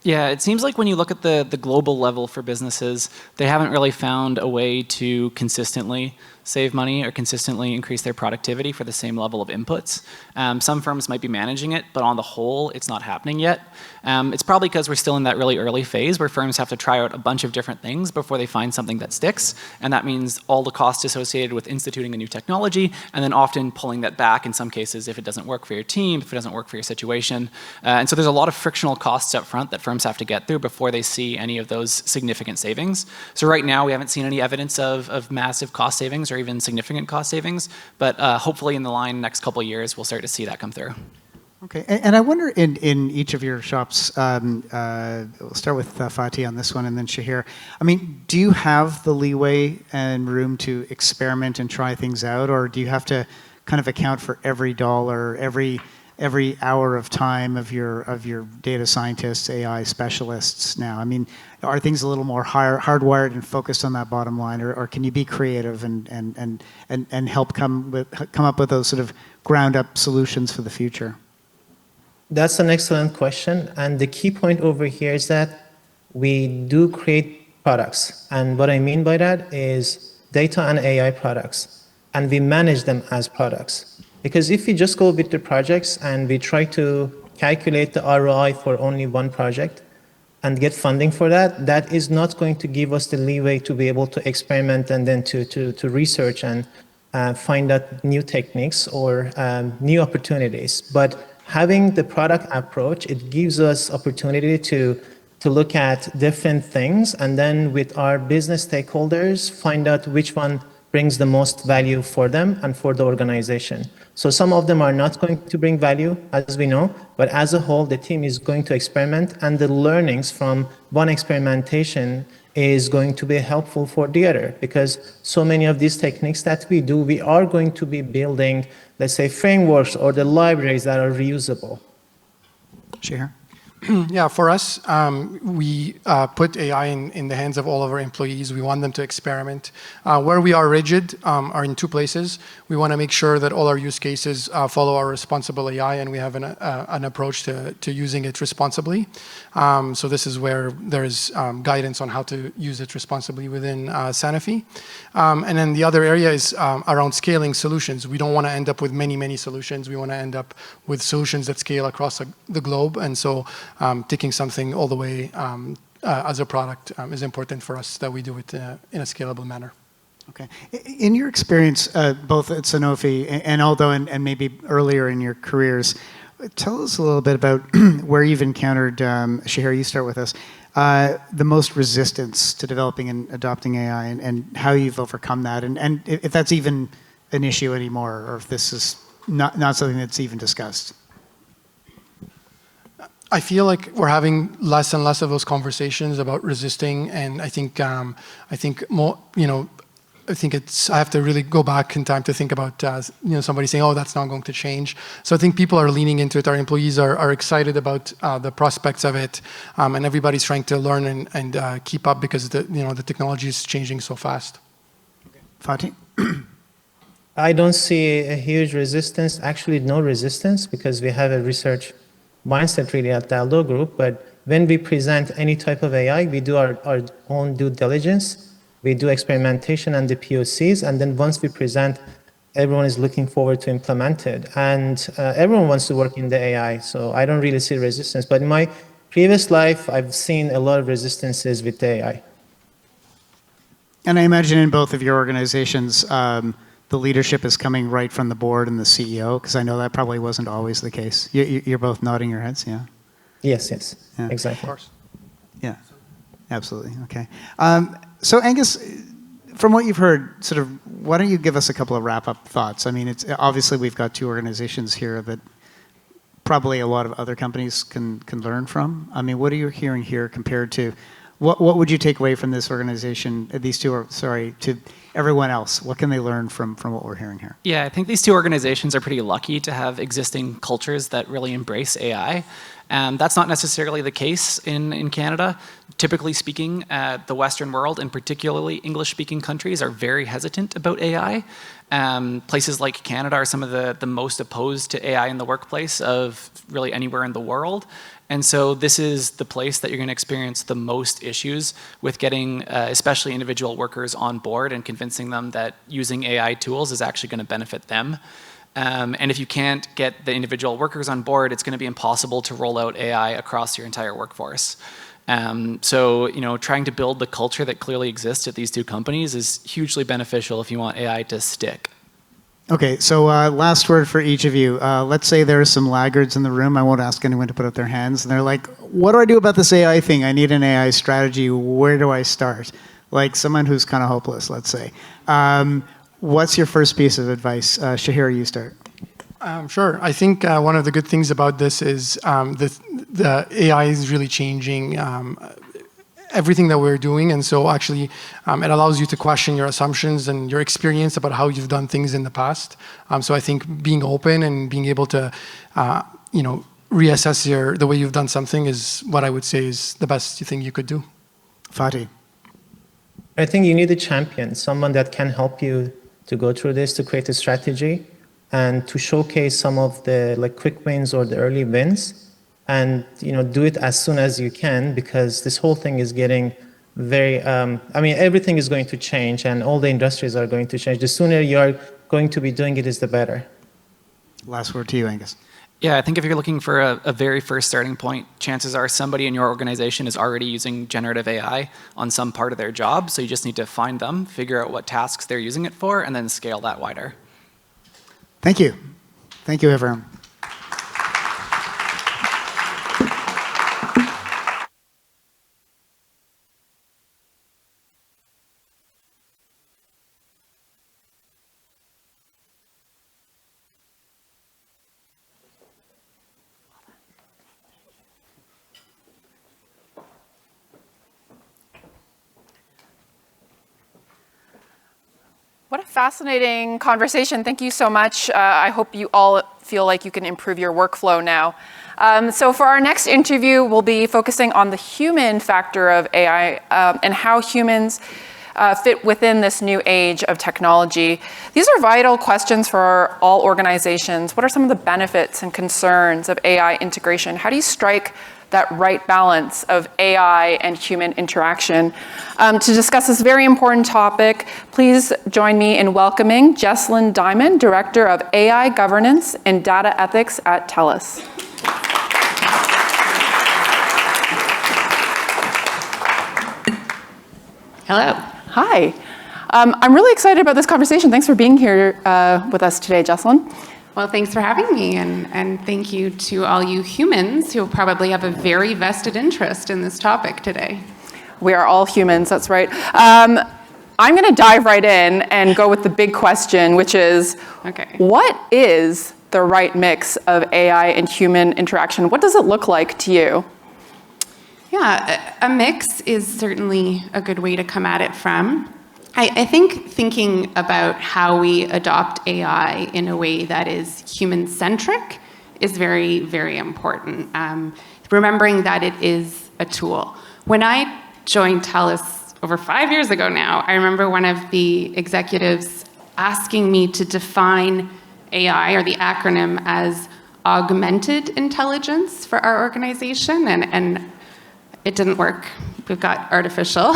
Yeah, it seems like when you look at the global level for businesses, they haven't really found a way to consistently save money or consistently increase their productivity for the same level of inputs. Some firms might be managing it, but on the whole, it's not happening yet. It's probably because we're still in that really early phase where firms have to try out a bunch of different things before they find something that sticks. And that means all the costs associated with instituting a new technology, and then often pulling that back in some cases if it doesn't work for your team, if it doesn't work for your situation. And so there's a lot of frictional costs up front that firms have to get through before they see any of those significant savings. So right now, we haven't seen any evidence of massive cost savings or even significant cost savings, but hopefully in the next couple of years, we'll start to see that come through. Okay, and I wonder in each of your shops, we'll start with Fatih on this one and then Shahir. I mean, do you have the leeway and room to experiment and try things out, or do you have to kind of account for every dollar, every hour of time of your data scientists, AI specialists now? I mean, are things a little more hardwired and focused on that bottom line, or can you be creative and help come up with those sort of ground up solutions for the future? That's an excellent question. And the key point over here is that we do create products. And what I mean by that is data and AI products. And we manage them as products. Because if we just go with the projects and we try to calculate the ROI for only one project and get funding for that, that is not going to give us the leeway to be able to experiment and then to research and find out new techniques or new opportunities. But having the product approach, it gives us opportunity to look at different things and then with our business stakeholders, find out which one brings the most value for them and for the organization. So some of them are not going to bring value, as we know, but as a whole, the team is going to experiment, and the learnings from one experimentation is going to be helpful for the other, because so many of these techniques that we do, we are going to be building, let's say, frameworks or the libraries that are reusable. Shahir? Yeah, for us, we put AI in the hands of all of our employees. We want them to experiment. Where we are rigid are in two places. We want to make sure that all our use cases follow our responsible AI, and we have an approach to using it responsibly. So this is where there is guidance on how to use it responsibly within Sanofi. And then the other area is around scaling solutions. We don't want to end up with many solutions. We want to end up with solutions that scale across the globe. And so taking something all the way as a product is important for us that we do it in a scalable manner. Okay. In your experience, both at Sanofi and Aldo and maybe earlier in your careers, tell us a little bit about where you've encountered, Shahir, you start with us, the most resistance to developing and adopting AI and how you've overcome that, and if that's even an issue anymore, or if this is not something that's even discussed. I feel like we're having less and less of those conversations about resisting, and I think more, I think I have to really go back in time to think about, somebody saying, oh, that's not going to change. So I think people are leaning into it. Our employees are excited about the prospects of it, and everybody's trying to learn and keep up because the technology is changing so fast. Fatih? I don't see a huge resistance, actually no resistance, because we have a research mindset really at the Aldo Group. But when we present any type of AI, we do our own due diligence. We do experimentation and the POCs, and then once we present, everyone is looking forward to implement it. And everyone wants to work in the AI, so I don't really see resistance. But in my previous life, I've seen a lot of resistances with the AI. And I imagine in both of your organizations, the leadership is coming right from the board and the CEO, because I know that probably wasn't always the case. You're both nodding your heads, yeah? Yes, yeah. Exactly. Of course. Yeah, absolutely, okay. So Angus, from what you've heard, sort of, why don't you give us a couple of wrap-up thoughts? I mean, it's obviously we've got two organizations here that probably a lot of other companies can learn from. I mean, what are you hearing here compared to, what would you take away from this organization, these two, to everyone else? What can they learn from what we're hearing here? Yeah, I think these two organizations are pretty lucky to have existing cultures that really embrace AI. That's not necessarily the case in Canada. Typically speaking, the Western world, and particularly English-speaking countries, are very hesitant about AI. Places like Canada are some of the most opposed to AI in the workplace of really anywhere in the world. And so this is the place that you're going to experience the most issues with getting especially individual workers on board and convincing them that using AI tools is actually going to benefit them. And if you can't get the individual workers on board, it's going to be impossible to roll out AI across your entire workforce. So, trying to build the culture that clearly exists at these two companies is hugely beneficial if you want AI to stick. Okay, so last word for each of you. Let's say there are some laggards in the room. I won't ask anyone to put up their hands. And they're like, what do I do about this AI thing? I need an AI strategy. Where do I start? Like someone who's kind of hopeless, let's say. What's your first piece of advice? Shahir, you start. Sure. I think one of the good things about this is the AI is really changing everything that we're doing. And so actually, it allows you to question your assumptions and your experience about how you've done things in the past. So I think being open and being able to, reassess the way you've done something is what I would say is the best thing you could do. Fatih. I think you need a champion, someone that can help you to go through this, to create a strategy, and to showcase some of the quick wins or the early wins, and do it as soon as you can, because this whole thing is getting very. Everything is going to change, and all the industries are going to change. The sooner you are going to be doing it, is the better. Last word to you, Angus. Yeah, I think if you're looking for a very first starting point, chances are somebody in your organization is already using generative AI on some part of their job. So you just need to find them, figure out what tasks they're using it for, and then scale that wider. Thank you. Thank you, everyone. What a fascinating conversation. Thank you so much. I hope you all feel like you can improve your workflow now. So for our next interview, we'll be focusing on the human factor of AI and how humans fit within this new age of technology. These are vital questions for all organizations. What are some of the benefits and concerns of AI integration? How do you strike that right balance of AI and human interaction? To discuss this very important topic, please join me in welcoming Jesslyn Diamond, Director of AI Governance and Data Ethics at TELUS. Hello. Hi. I'm really excited about this conversation. Thanks for being here with us today, Jesslyn. Well, thanks for having me, and thank you to all you humans who probably have a very vested interest in this topic today. We are all humans, that's right. I'm going to dive right in and go with the big question, which is, What is the right mix of AI and human interaction? What does it look like to you? Yeah, a mix is certainly a good way to come at it from. I think thinking about how we adopt AI in a way that is human-centric is very, very important. Remembering that it is a tool. When I joined TELUS over 5 years ago now, I remember one of the executives asking me to define AI, or the acronym, as augmented intelligence for our organization, and it didn't work. We've got artificial.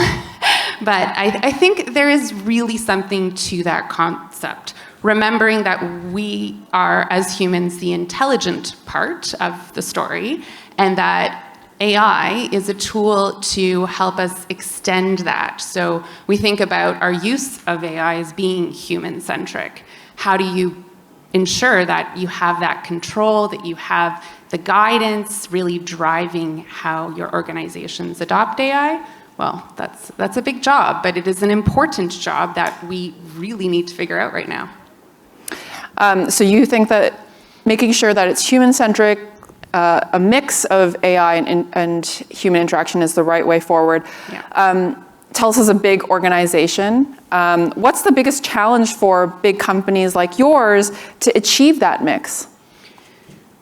But I think there is really something to that concept. Remembering that we are, as humans, the intelligent part of the story, and that AI is a tool to help us extend that. So we think about our use of AI as being human-centric. How do you ensure that you have that control, that you have the guidance really driving how your organizations adopt AI? Well, that's a big job, but it is an important job that we really need to figure out right now. So you think that making sure that it's human-centric, a mix of AI and human interaction is the right way forward. Yeah. TELUS is a big organization. What's the biggest challenge for big companies like yours to achieve that mix?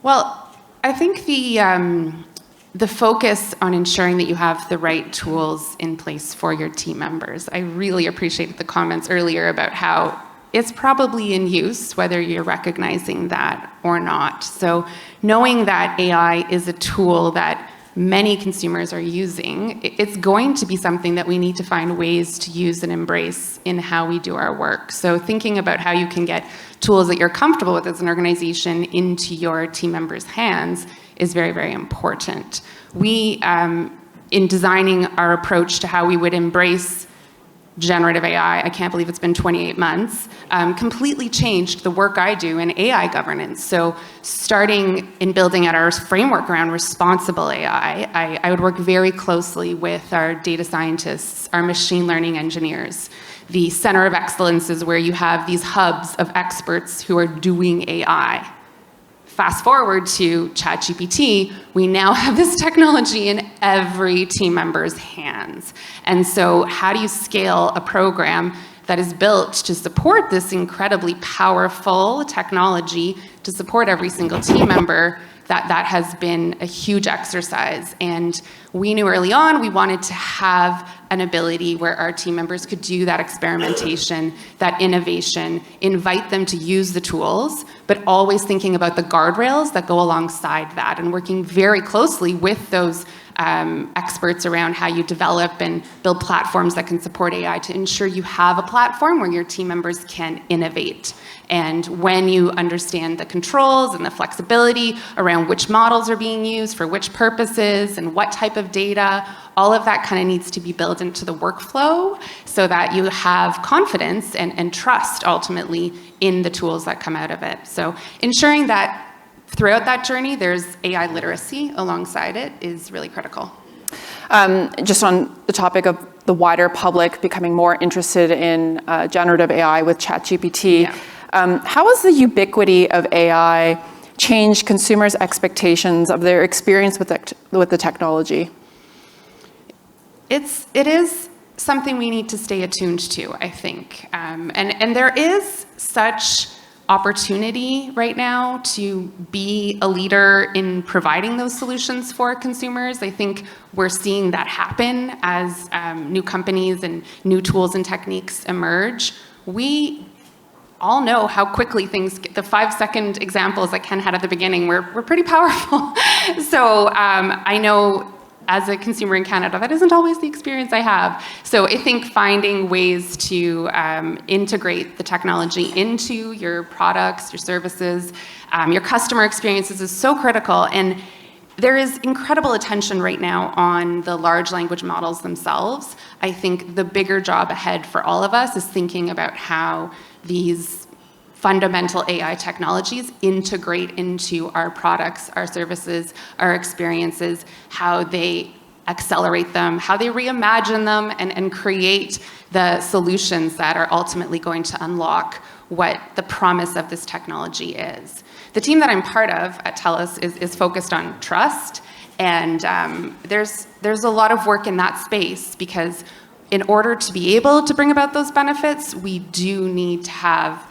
Well, I think the focus on ensuring that you have the right tools in place for your team members. I really appreciated the comments earlier about how it's probably in use, whether you're recognizing that or not. So knowing that AI is a tool that many consumers are using, it's going to be something that we need to find ways to use and embrace in how we do our work. So thinking about how you can get tools that you're comfortable with as an organization into your team members' hands is very, very important. We, in designing our approach to how we would embrace generative AI, I can't believe it's been 28 months, completely changed the work I do in AI governance. So starting in building out our framework around responsible AI, I would work very closely with our data scientists, our machine learning engineers. The center of excellence is where you have these hubs of experts who are doing AI. Fast forward to ChatGPT, we now have this technology in every team member's hands. And so how do you scale a program that is built to support this incredibly powerful technology to support every single team member? That has been a huge exercise. And we knew early on we wanted to have an ability where our team members could do that experimentation, that innovation, invite them to use the tools, but always thinking about the guardrails that go alongside that and working very closely with those experts around how you develop and build platforms that can support AI to ensure you have a platform where your team members can innovate. And when you understand the controls and the flexibility around which models are being used for which purposes and what type of data, all of that kind of needs to be built into the workflow so that you have confidence and trust ultimately in the tools that come out of it. So ensuring that throughout that journey, there's AI literacy alongside it is really critical. Just on the topic of the wider public becoming more interested in generative AI with ChatGPT, how has the ubiquity of AI changed consumers' expectations of their experience with the technology? It is something we need to stay attuned to, I think. And there is such opportunity right now to be a leader in providing those solutions for consumers. I think we're seeing that happen as new companies and new tools and techniques emerge. We all know how quickly things, the 5-second examples that Ken had at the beginning were pretty powerful. So I know as a consumer in Canada, that isn't always the experience I have. So I think finding ways to integrate the technology into your products, your services, your customer experiences is so critical. And there is incredible attention right now on the large language models themselves. I think the bigger job ahead for all of us is thinking about how these fundamental AI technologies integrate into our products, our services, our experiences, how they accelerate them, how they reimagine them, and create the solutions that are ultimately going to unlock what the promise of this technology is. The team that I'm part of at TELUS is focused on trust, and there's a lot of work in that space because in order to be able to bring about those benefits, we do need to have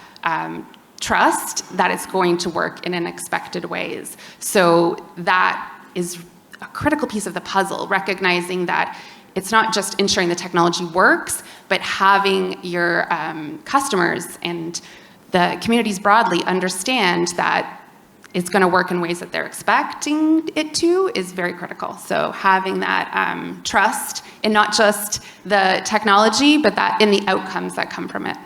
trust that it's going to work in unexpected ways. So that is a critical piece of the puzzle, recognizing that it's not just ensuring the technology works, but having your customers and the communities broadly understand that it's going to work in ways that they're expecting it to is very critical. So having that trust in not just the technology, but that in the outcomes that come from it.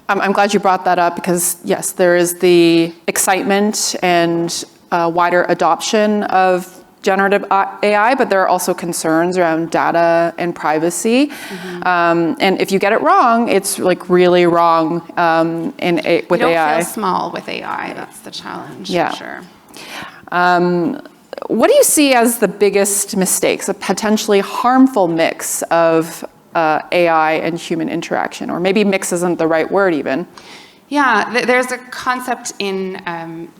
I'm glad you brought that up because, yes, there is the excitement and wider adoption of generative AI, but there are also concerns around data and privacy. Mm-hmm. And if you get it wrong, it's like really wrong with AI. You don't feel small with AI. That's the challenge, for sure. What do you see as the biggest mistakes, a potentially harmful mix of AI and human interaction? Or maybe mix isn't the right word even. Yeah, there's a concept in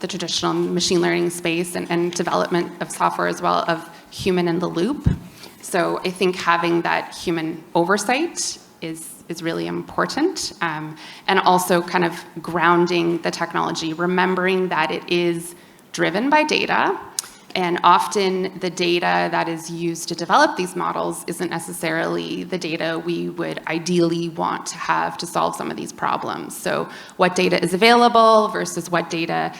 the traditional machine learning space and development of software as well of human in the loop. So I think having that human oversight is really important. And also kind of grounding the technology, remembering that it is driven by data, And often the data that is used to develop these models isn't necessarily the data we would ideally want to have to solve some of these problems. So what data is available versus what data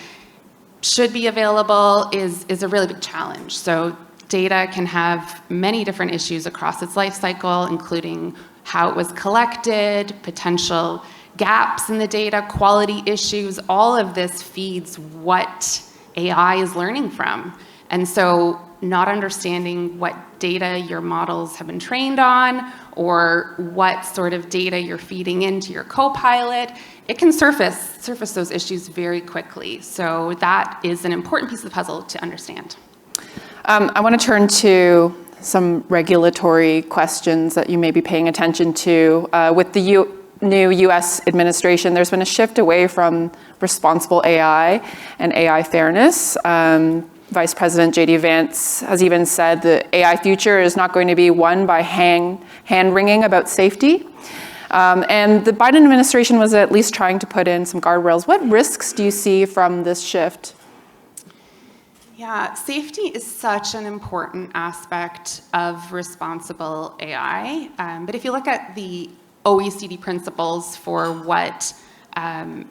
should be available is a really big challenge. So data can have many different issues across its life cycle, including how it was collected, potential gaps in the data, quality issues. All of this feeds what AI is learning from. And so not understanding what data your models have been trained on or what sort of data you're feeding into your co-pilot, it can surface those issues very quickly. So that is an important piece of the puzzle to understand. I want to turn to some regulatory questions that you may be paying attention to. With the new US administration, there's been a shift away from responsible AI and AI fairness. Vice President J.D. Vance has even said the AI future is not going to be won by hand-wringing about safety. And the Biden administration was at least trying to put in some guardrails. What risks do you see from this shift? Yeah, safety is such an important aspect of responsible AI. But if you look at the OECD principles for what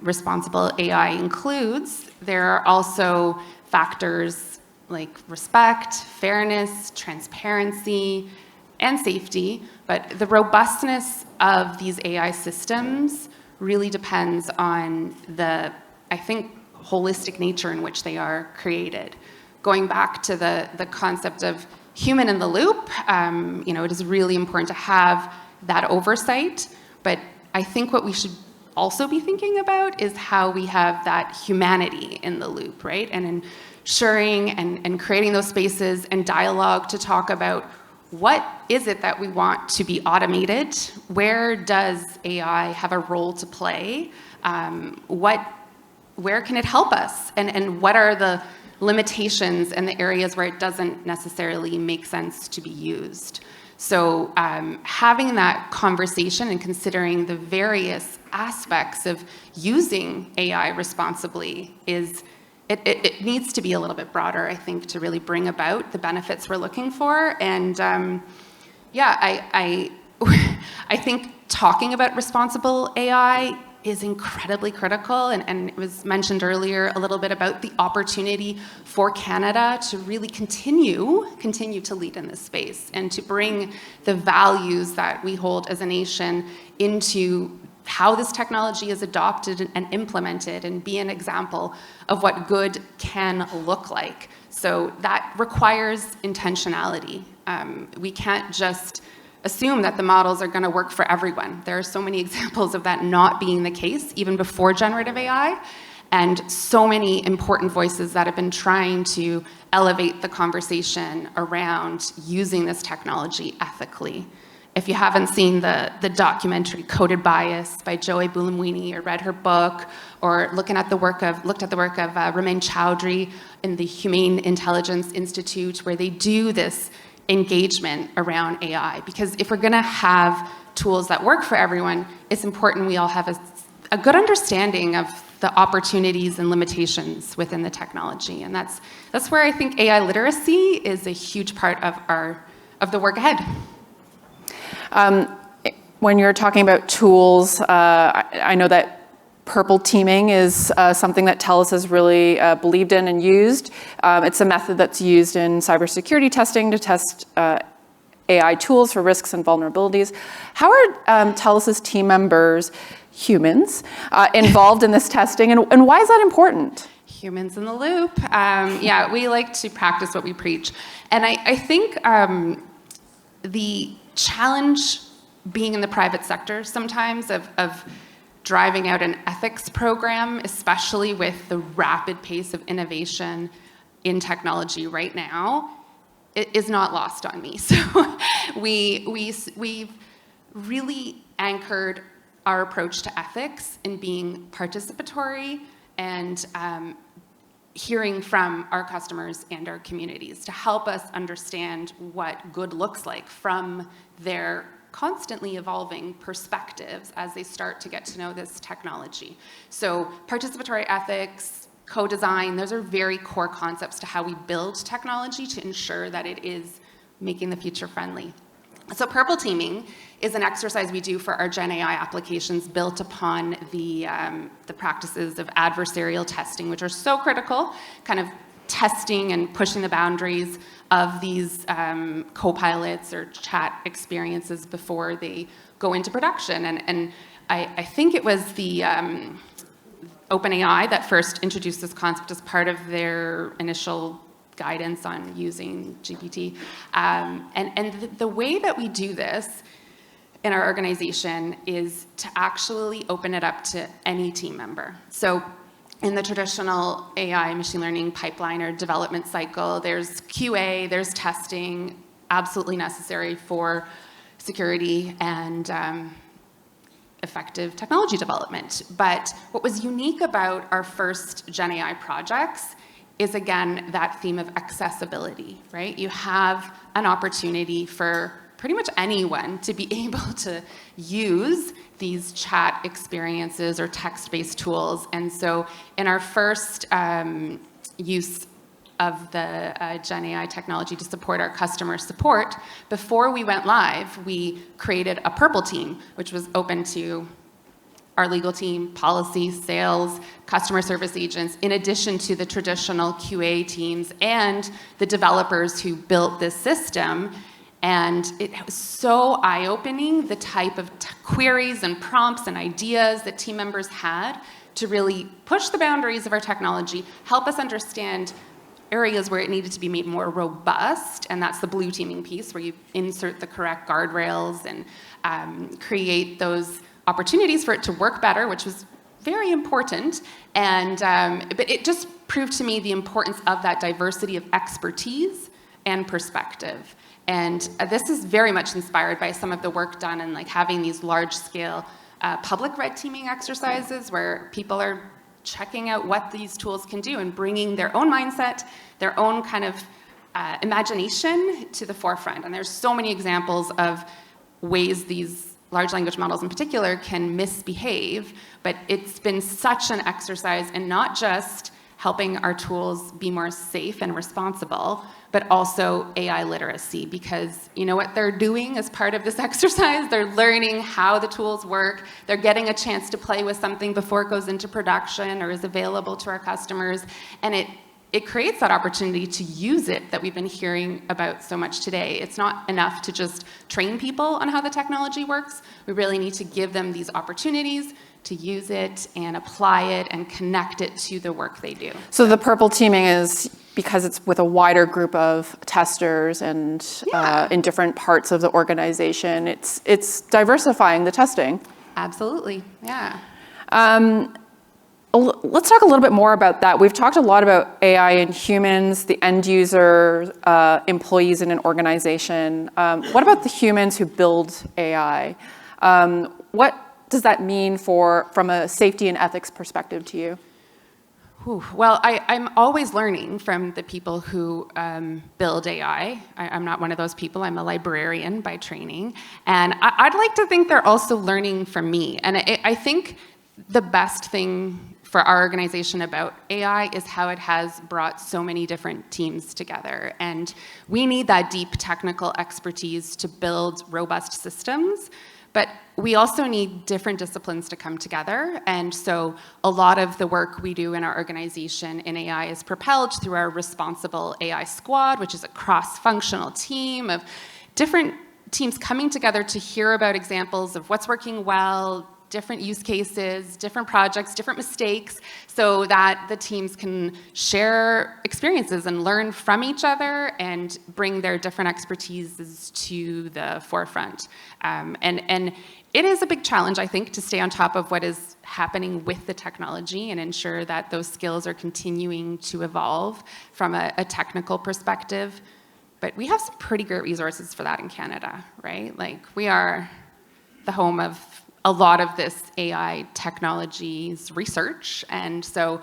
responsible AI includes, there are also factors like respect, fairness, transparency, and safety. But the robustness of these AI systems really depends on the, I think, holistic nature in which they are created. Going back to the concept of human in the loop, it is really important to have that oversight. But I think what we should also be thinking about is how we have that humanity in the loop, right? And ensuring and creating those spaces and dialogue to talk about what is it that we want to be automated? Where does AI have a role to play? Where can it help us? And what are the limitations and the areas where it doesn't necessarily make sense to be used? So having that conversation and considering the various aspects of using AI responsibly it needs to be a little bit broader, I think, to really bring about the benefits we're looking for. And I think talking about responsible AI is incredibly critical, and it was mentioned earlier a little bit about the opportunity for Canada to really continue to lead in this space and to bring the values that we hold as a nation into how this technology is adopted and implemented and be an example of what good can look like. So that requires intentionality. We can't just assume that the models are going to work for everyone. There are so many examples of that not being the case, even before generative AI, and so many important voices that have been trying to elevate the conversation around using this technology ethically. If you haven't seen the documentary Coded Bias by Joy Bulamwini, or read her book, or looked at the work of Ramin Chowdhury in the Humane Intelligence Institute, where they do this engagement around AI. Because if we're going to have tools that work for everyone, it's important we all have a good understanding of the opportunities and limitations within the technology. And that's where I think AI literacy is a huge part of the work ahead. When you're talking about tools, I know that purple teaming is something that TELUS has really believed in and used. It's a method that's used in cybersecurity testing to test AI tools for risks and vulnerabilities. How are TELUS's team members, humans, involved in this testing, and why is that important? Humans in the loop. Yeah, we like to practice what we preach. And I think the challenge being in the private sector sometimes of driving out an ethics program, especially with the rapid pace of innovation in technology right now, it is not lost on me. So we've really anchored our approach to ethics in being participatory and hearing from our customers and our communities to help us understand what good looks like from their constantly evolving perspectives as they start to get to know this technology. So participatory ethics, co-design. Those are very core concepts to how we build technology to ensure that it is making the future friendly. So purple teaming is an exercise we do for our Gen AI applications built upon the practices of adversarial testing, which are so critical, kind of testing and pushing the boundaries of these co-pilots or chat experiences before they go into production. And I think it was the OpenAI that first introduced this concept as part of their initial guidance on using GPT. And the way that we do this in our organization is to actually open it up to any team member. So in the traditional AI machine learning pipeline or development cycle, there's QA, there's testing, absolutely necessary for security and effective technology development. But what was unique about our first Gen AI projects is, again, that theme of accessibility, right? You have an opportunity for pretty much anyone to be able to use these chat experiences or text-based tools. And so in our first use of the Gen AI technology to support our customer support, before we went live, we created a purple team, which was open to our legal team, policy, sales, customer service agents, in addition to the traditional QA teams and the developers who built this system. And it was so eye-opening, the type of queries and prompts and ideas that team members had to really push the boundaries of our technology, help us understand areas where it needed to be made more robust, and that's the blue teaming piece, where you insert the correct guardrails and create those opportunities for it to work better, which was very important. And but it just proved to me the importance of that diversity of expertise and perspective. And this is very much inspired by some of the work done in like having these large-scale public red teaming exercises where people are checking out what these tools can do and bringing their own mindset, their own kind of imagination to the forefront. And there's so many examples of ways these large language models in particular can misbehave, but it's been such an exercise in not just helping our tools be more safe and responsible, but also AI literacy, because you know what they're doing as part of this exercise? They're learning how the tools work. They're getting a chance to play with something before it goes into production or is available to our customers. And it creates that opportunity to use it that we've been hearing about so much today. It's not enough to just train people on how the technology works. We really need to give them these opportunities to use it and apply it and connect it to the work they do. So the purple teaming is because it's with a wider group of testers and in different parts of the organization. It's diversifying the testing. Absolutely, yeah. Let's talk a little bit more about that. We've talked a lot about AI and humans, the end user, employees in an organization. What about the humans who build AI? What does that mean from a safety and ethics perspective to you? Well, I'm always learning from the people who build AI. I'm not one of those people. I'm a librarian by training. And I'd like to think they're also learning from me. And I think the best thing for our organization about AI is how it has brought so many different teams together. And we need that deep technical expertise to build robust systems. But we also need different disciplines to come together. And so a lot of the work we do in our organization in AI is propelled through our responsible AI squad, which is a cross-functional team of different teams coming together to hear about examples of what's working well, different use cases, different projects, different mistakes, so that the teams can share experiences and learn from each other and bring their different expertises to the forefront. And it is a big challenge, I think, to stay on top of what is happening with the technology and ensure that those skills are continuing to evolve from a technical perspective. But we have some pretty great resources for that in Canada, right? Like, we are the home of a lot of this AI technologies research. And so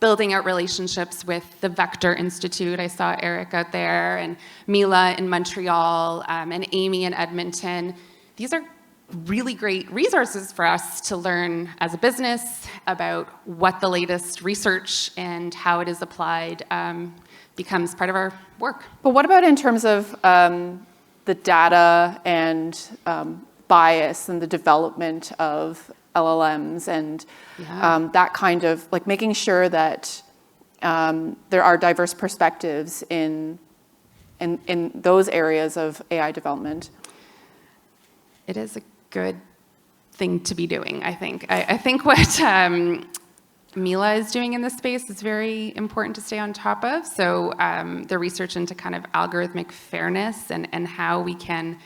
building out relationships with the Vector Institute, I saw Eric out there, and Mila in Montreal, and Amy in Edmonton. These are really great resources for us to learn as a business about what the latest research and how it is applied becomes part of our work. But what about in terms of the data and bias and the development of LLMs and that kind of, like making sure that there are diverse perspectives in those areas of AI development? It is a good thing to be doing, I think. I think what Mila is doing in this space is very important to stay on top of. So the research into kind of algorithmic fairness and how we can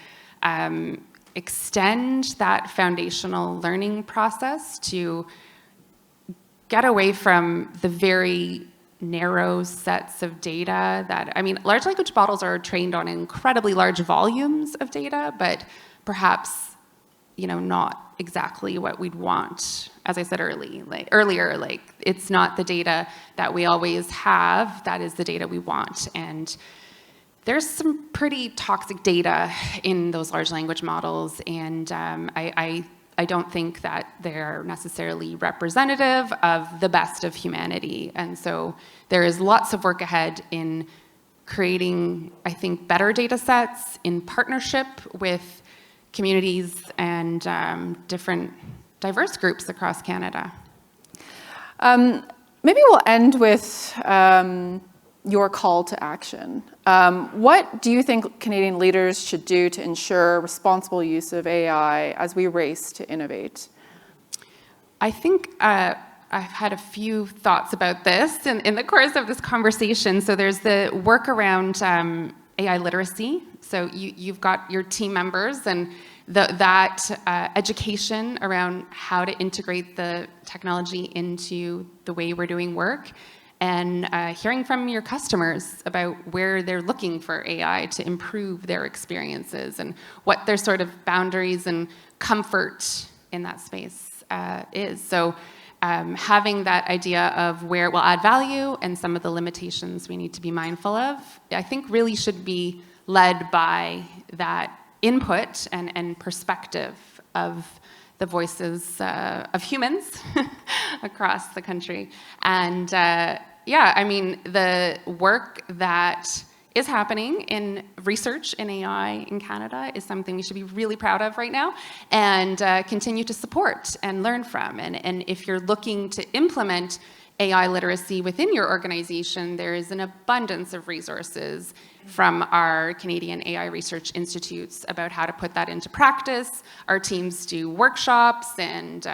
extend that foundational learning process to get away from the very narrow sets of data that, I mean, large language models are trained on incredibly large volumes of data, but perhaps, not exactly what we'd want. As I said earlier, it's not the data that we always have, that is the data we want. And there's some pretty toxic data in those large language models, and I don't think that they're necessarily representative of the best of humanity. And so there is lots of work ahead in creating, I think, better data sets in partnership with communities and different diverse groups across Canada. Maybe we'll end with your call to action. What do you think Canadian leaders should do to ensure responsible use of AI as we race to innovate? I think I've had a few thoughts about this in the course of this conversation. So there's the work around AI literacy. So you've got your team members and that education around how to integrate the technology into the way we're doing work, and hearing from your customers about where they're looking for AI to improve their experiences and what their sort of boundaries and comfort in that space is. So having that idea of where it will add value and some of the limitations we need to be mindful of, I think really should be led by that input and perspective of the voices of humans across the country. And the work that is happening in research in AI in Canada is something we should be really proud of right now and continue to support and learn from. And if you're looking to implement AI literacy within your organization, there is an abundance of resources from our Canadian AI Research Institutes about how to put that into practice. Our teams do workshops and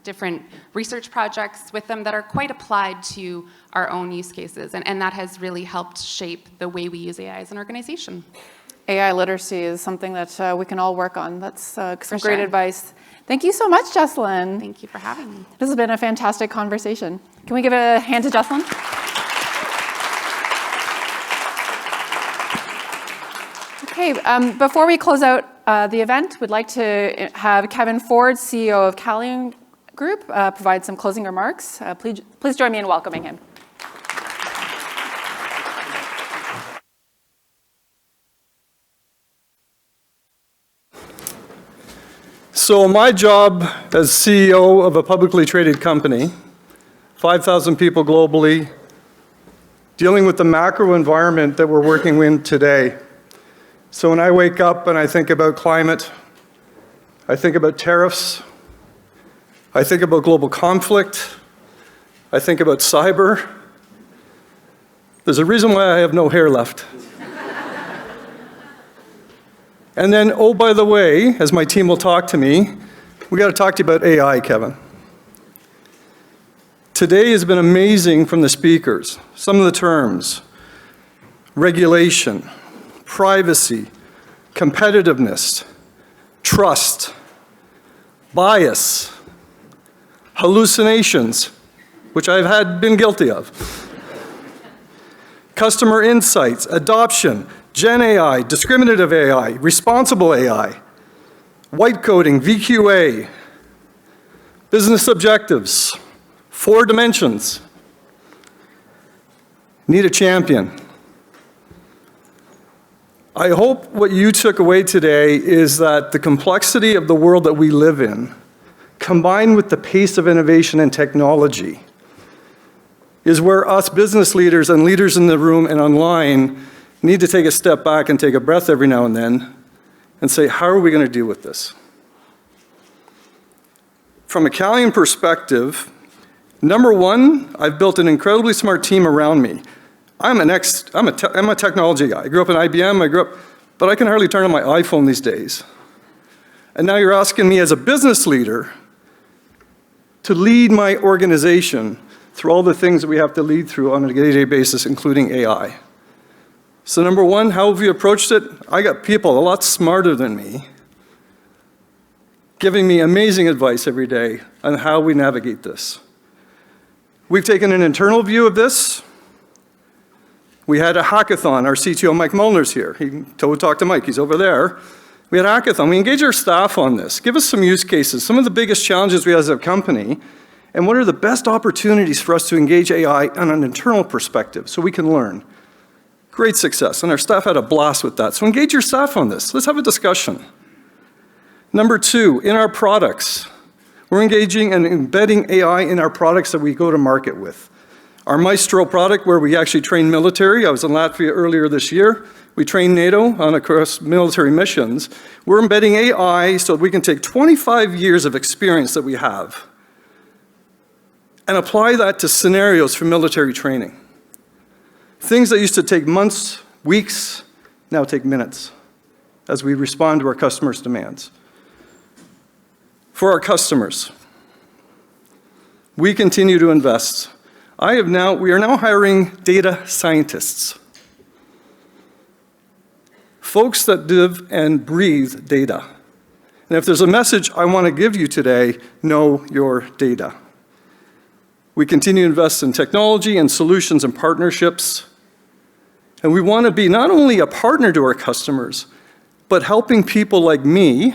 different research projects with them that are quite applied to our own use cases. And that has really helped shape the way we use AI as an organization. AI literacy is something that we can all work on. That's some great advice. Thank you so much, Jessalyn. Thank you for having me. This has been a fantastic conversation. Can we give a hand to Jessalyn? Okay, before we close out the event, we'd like to have Kevin Ford, CEO of Calian Group, provide some closing remarks. Please join me in welcoming him. So my job as CEO of a publicly traded company, 5,000 people globally, dealing with the macro environment that we're working in today. So when I wake up and I think about climate, I think about tariffs, I think about global conflict, I think about cyber. There's a reason why I have no hair left. And then, oh, by the way, as my team will talk to me, we got to talk to you about AI, Kevin. Today has been amazing from the speakers. Some of the terms: regulation, privacy, competitiveness, trust, bias, hallucinations, which I've been guilty of, customer insights, adoption, Gen AI, discriminative AI, responsible AI, white coding, VQA, business objectives, 4 dimensions. Need a champion. I hope what you took away today is that the complexity of the world that we live in, combined with the pace of innovation and technology, is where us business leaders and leaders in the room and online need to take a step back and take a breath every now and then and say, how are we going to deal with this? From a Calian perspective, number one, I've built an incredibly smart team around me. I'm a technology guy. I grew up in IBM, but I can hardly turn on my iPhone these days. And now you're asking me as a business leader to lead my organization through all the things that we have to lead through on a day-to-day basis, including AI. So number one, how have you approached it? I got people a lot smarter than me giving me amazing advice every day on how we navigate this. We've taken an internal view of this. We had a hackathon. Our CTO, Mike Mullner's here. Talk to Mike, he's over there. We had a hackathon. We engaged our staff on this. Give us some use cases, some of the biggest challenges we have as a company, and what are the best opportunities for us to engage AI on an internal perspective so we can learn. Great success, and our staff had a blast with that. So engage your staff on this. Let's have a discussion. Number two, in our products, we're engaging and embedding AI in our products that we go to market with. Our Maestro product, where we actually train military, I was in Latvia earlier this year, we train NATO on across military missions. We're embedding AI so that we can take 25 years of experience that we have and apply that to scenarios for military training. Things that used to take months, weeks, now take minutes as we respond to our customers' demands. For our customers, we continue to invest. We are now hiring data scientists. Folks that live and breathe data. And if there's a message I want to give you today, know your data. We continue to invest in technology and solutions and partnerships. And we want to be not only a partner to our customers, but helping people like me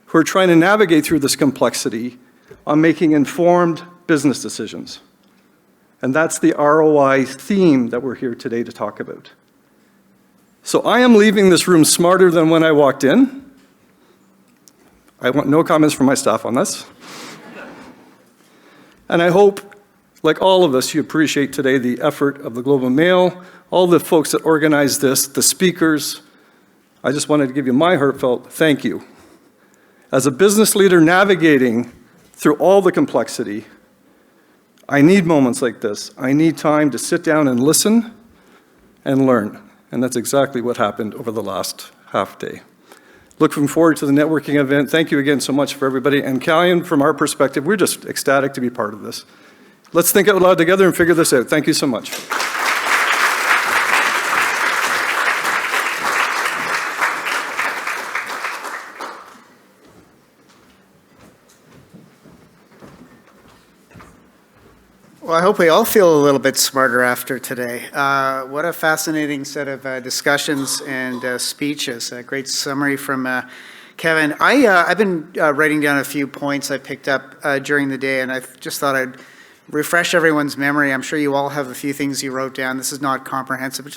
who are trying to navigate through this complexity on making informed business decisions. And that's the ROI theme that we're here today to talk about. So I am leaving this room smarter than when I walked in. I want no comments from my staff on this. And I hope, like all of us, you appreciate today the effort of the Globe and Mail, all the folks that organized this, the speakers. I just wanted to give you my heartfelt thank you. As a business leader navigating through all the complexity, I need moments like this. I need time to sit down and listen and learn. And that's exactly what happened over the last half day. Looking forward to the networking event. Thank you again so much for everybody. And Calian, from our perspective, we're just ecstatic to be part of this. Let's think out loud together and figure this out. Thank you so much. Well, I hope we all feel a little bit smarter after today. What a fascinating set of discussions and speeches. A great summary from Kevin. I've been writing down a few points I picked up during the day, and I just thought I'd refresh everyone's memory. I'm sure you all have a few things you wrote down. This is not comprehensive, but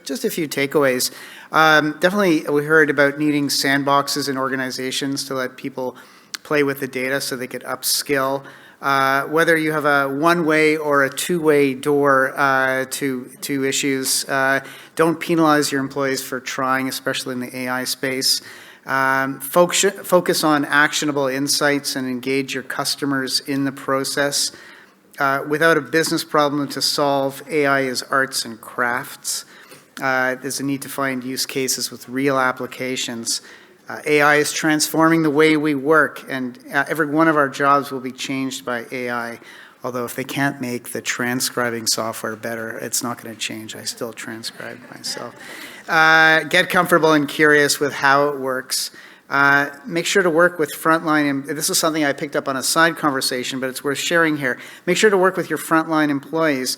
just a few takeaways. Definitely, we heard about needing sandboxes in organizations to let people play with the data so they could upskill. Whether you have a one-way or a two-way door to issues, don't penalize your employees for trying, especially in the AI space. Focus on actionable insights and engage your customers in the process. Without a business problem to solve, AI is arts and crafts. There's a need to find use cases with real applications. AI is transforming the way we work, and every one of our jobs will be changed by AI. Although if they can't make the transcribing software better, it's not going to change. I still transcribe myself. Get comfortable and curious with how it works. Make sure to work with frontline, and this is something I picked up on a side conversation, but it's worth sharing here. Make sure to work with your frontline employees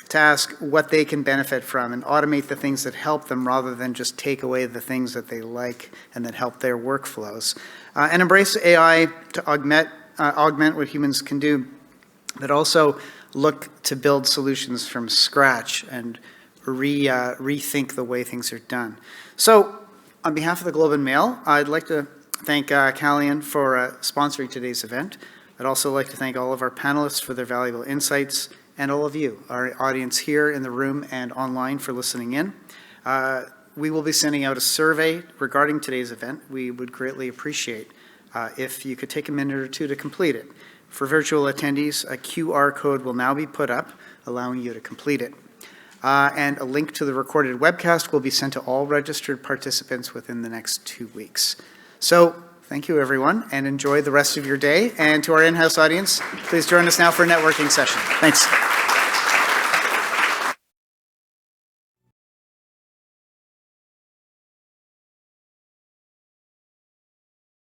to ask what they can benefit from and automate the things that help them rather than just take away the things that they like and that help their workflows. And embrace AI to augment what humans can do, but also look to build solutions from scratch and rethink the way things are done. So on behalf of the Globe and Mail, I'd like to thank Callian for sponsoring today's event. I'd also like to thank all of our panelists for their valuable insights, and all of you, our audience here in the room and online, for listening in. We will be sending out a survey regarding today's event. We would greatly appreciate if you could take a minute or two to complete it. For virtual attendees, a QR code will now be put up, allowing you to complete it. And a link to the recorded webcast will be sent to all registered participants within the next 2 weeks. So thank you, everyone, and enjoy the rest of your day. And to our in-house audience, please join us now for a networking session. Thanks.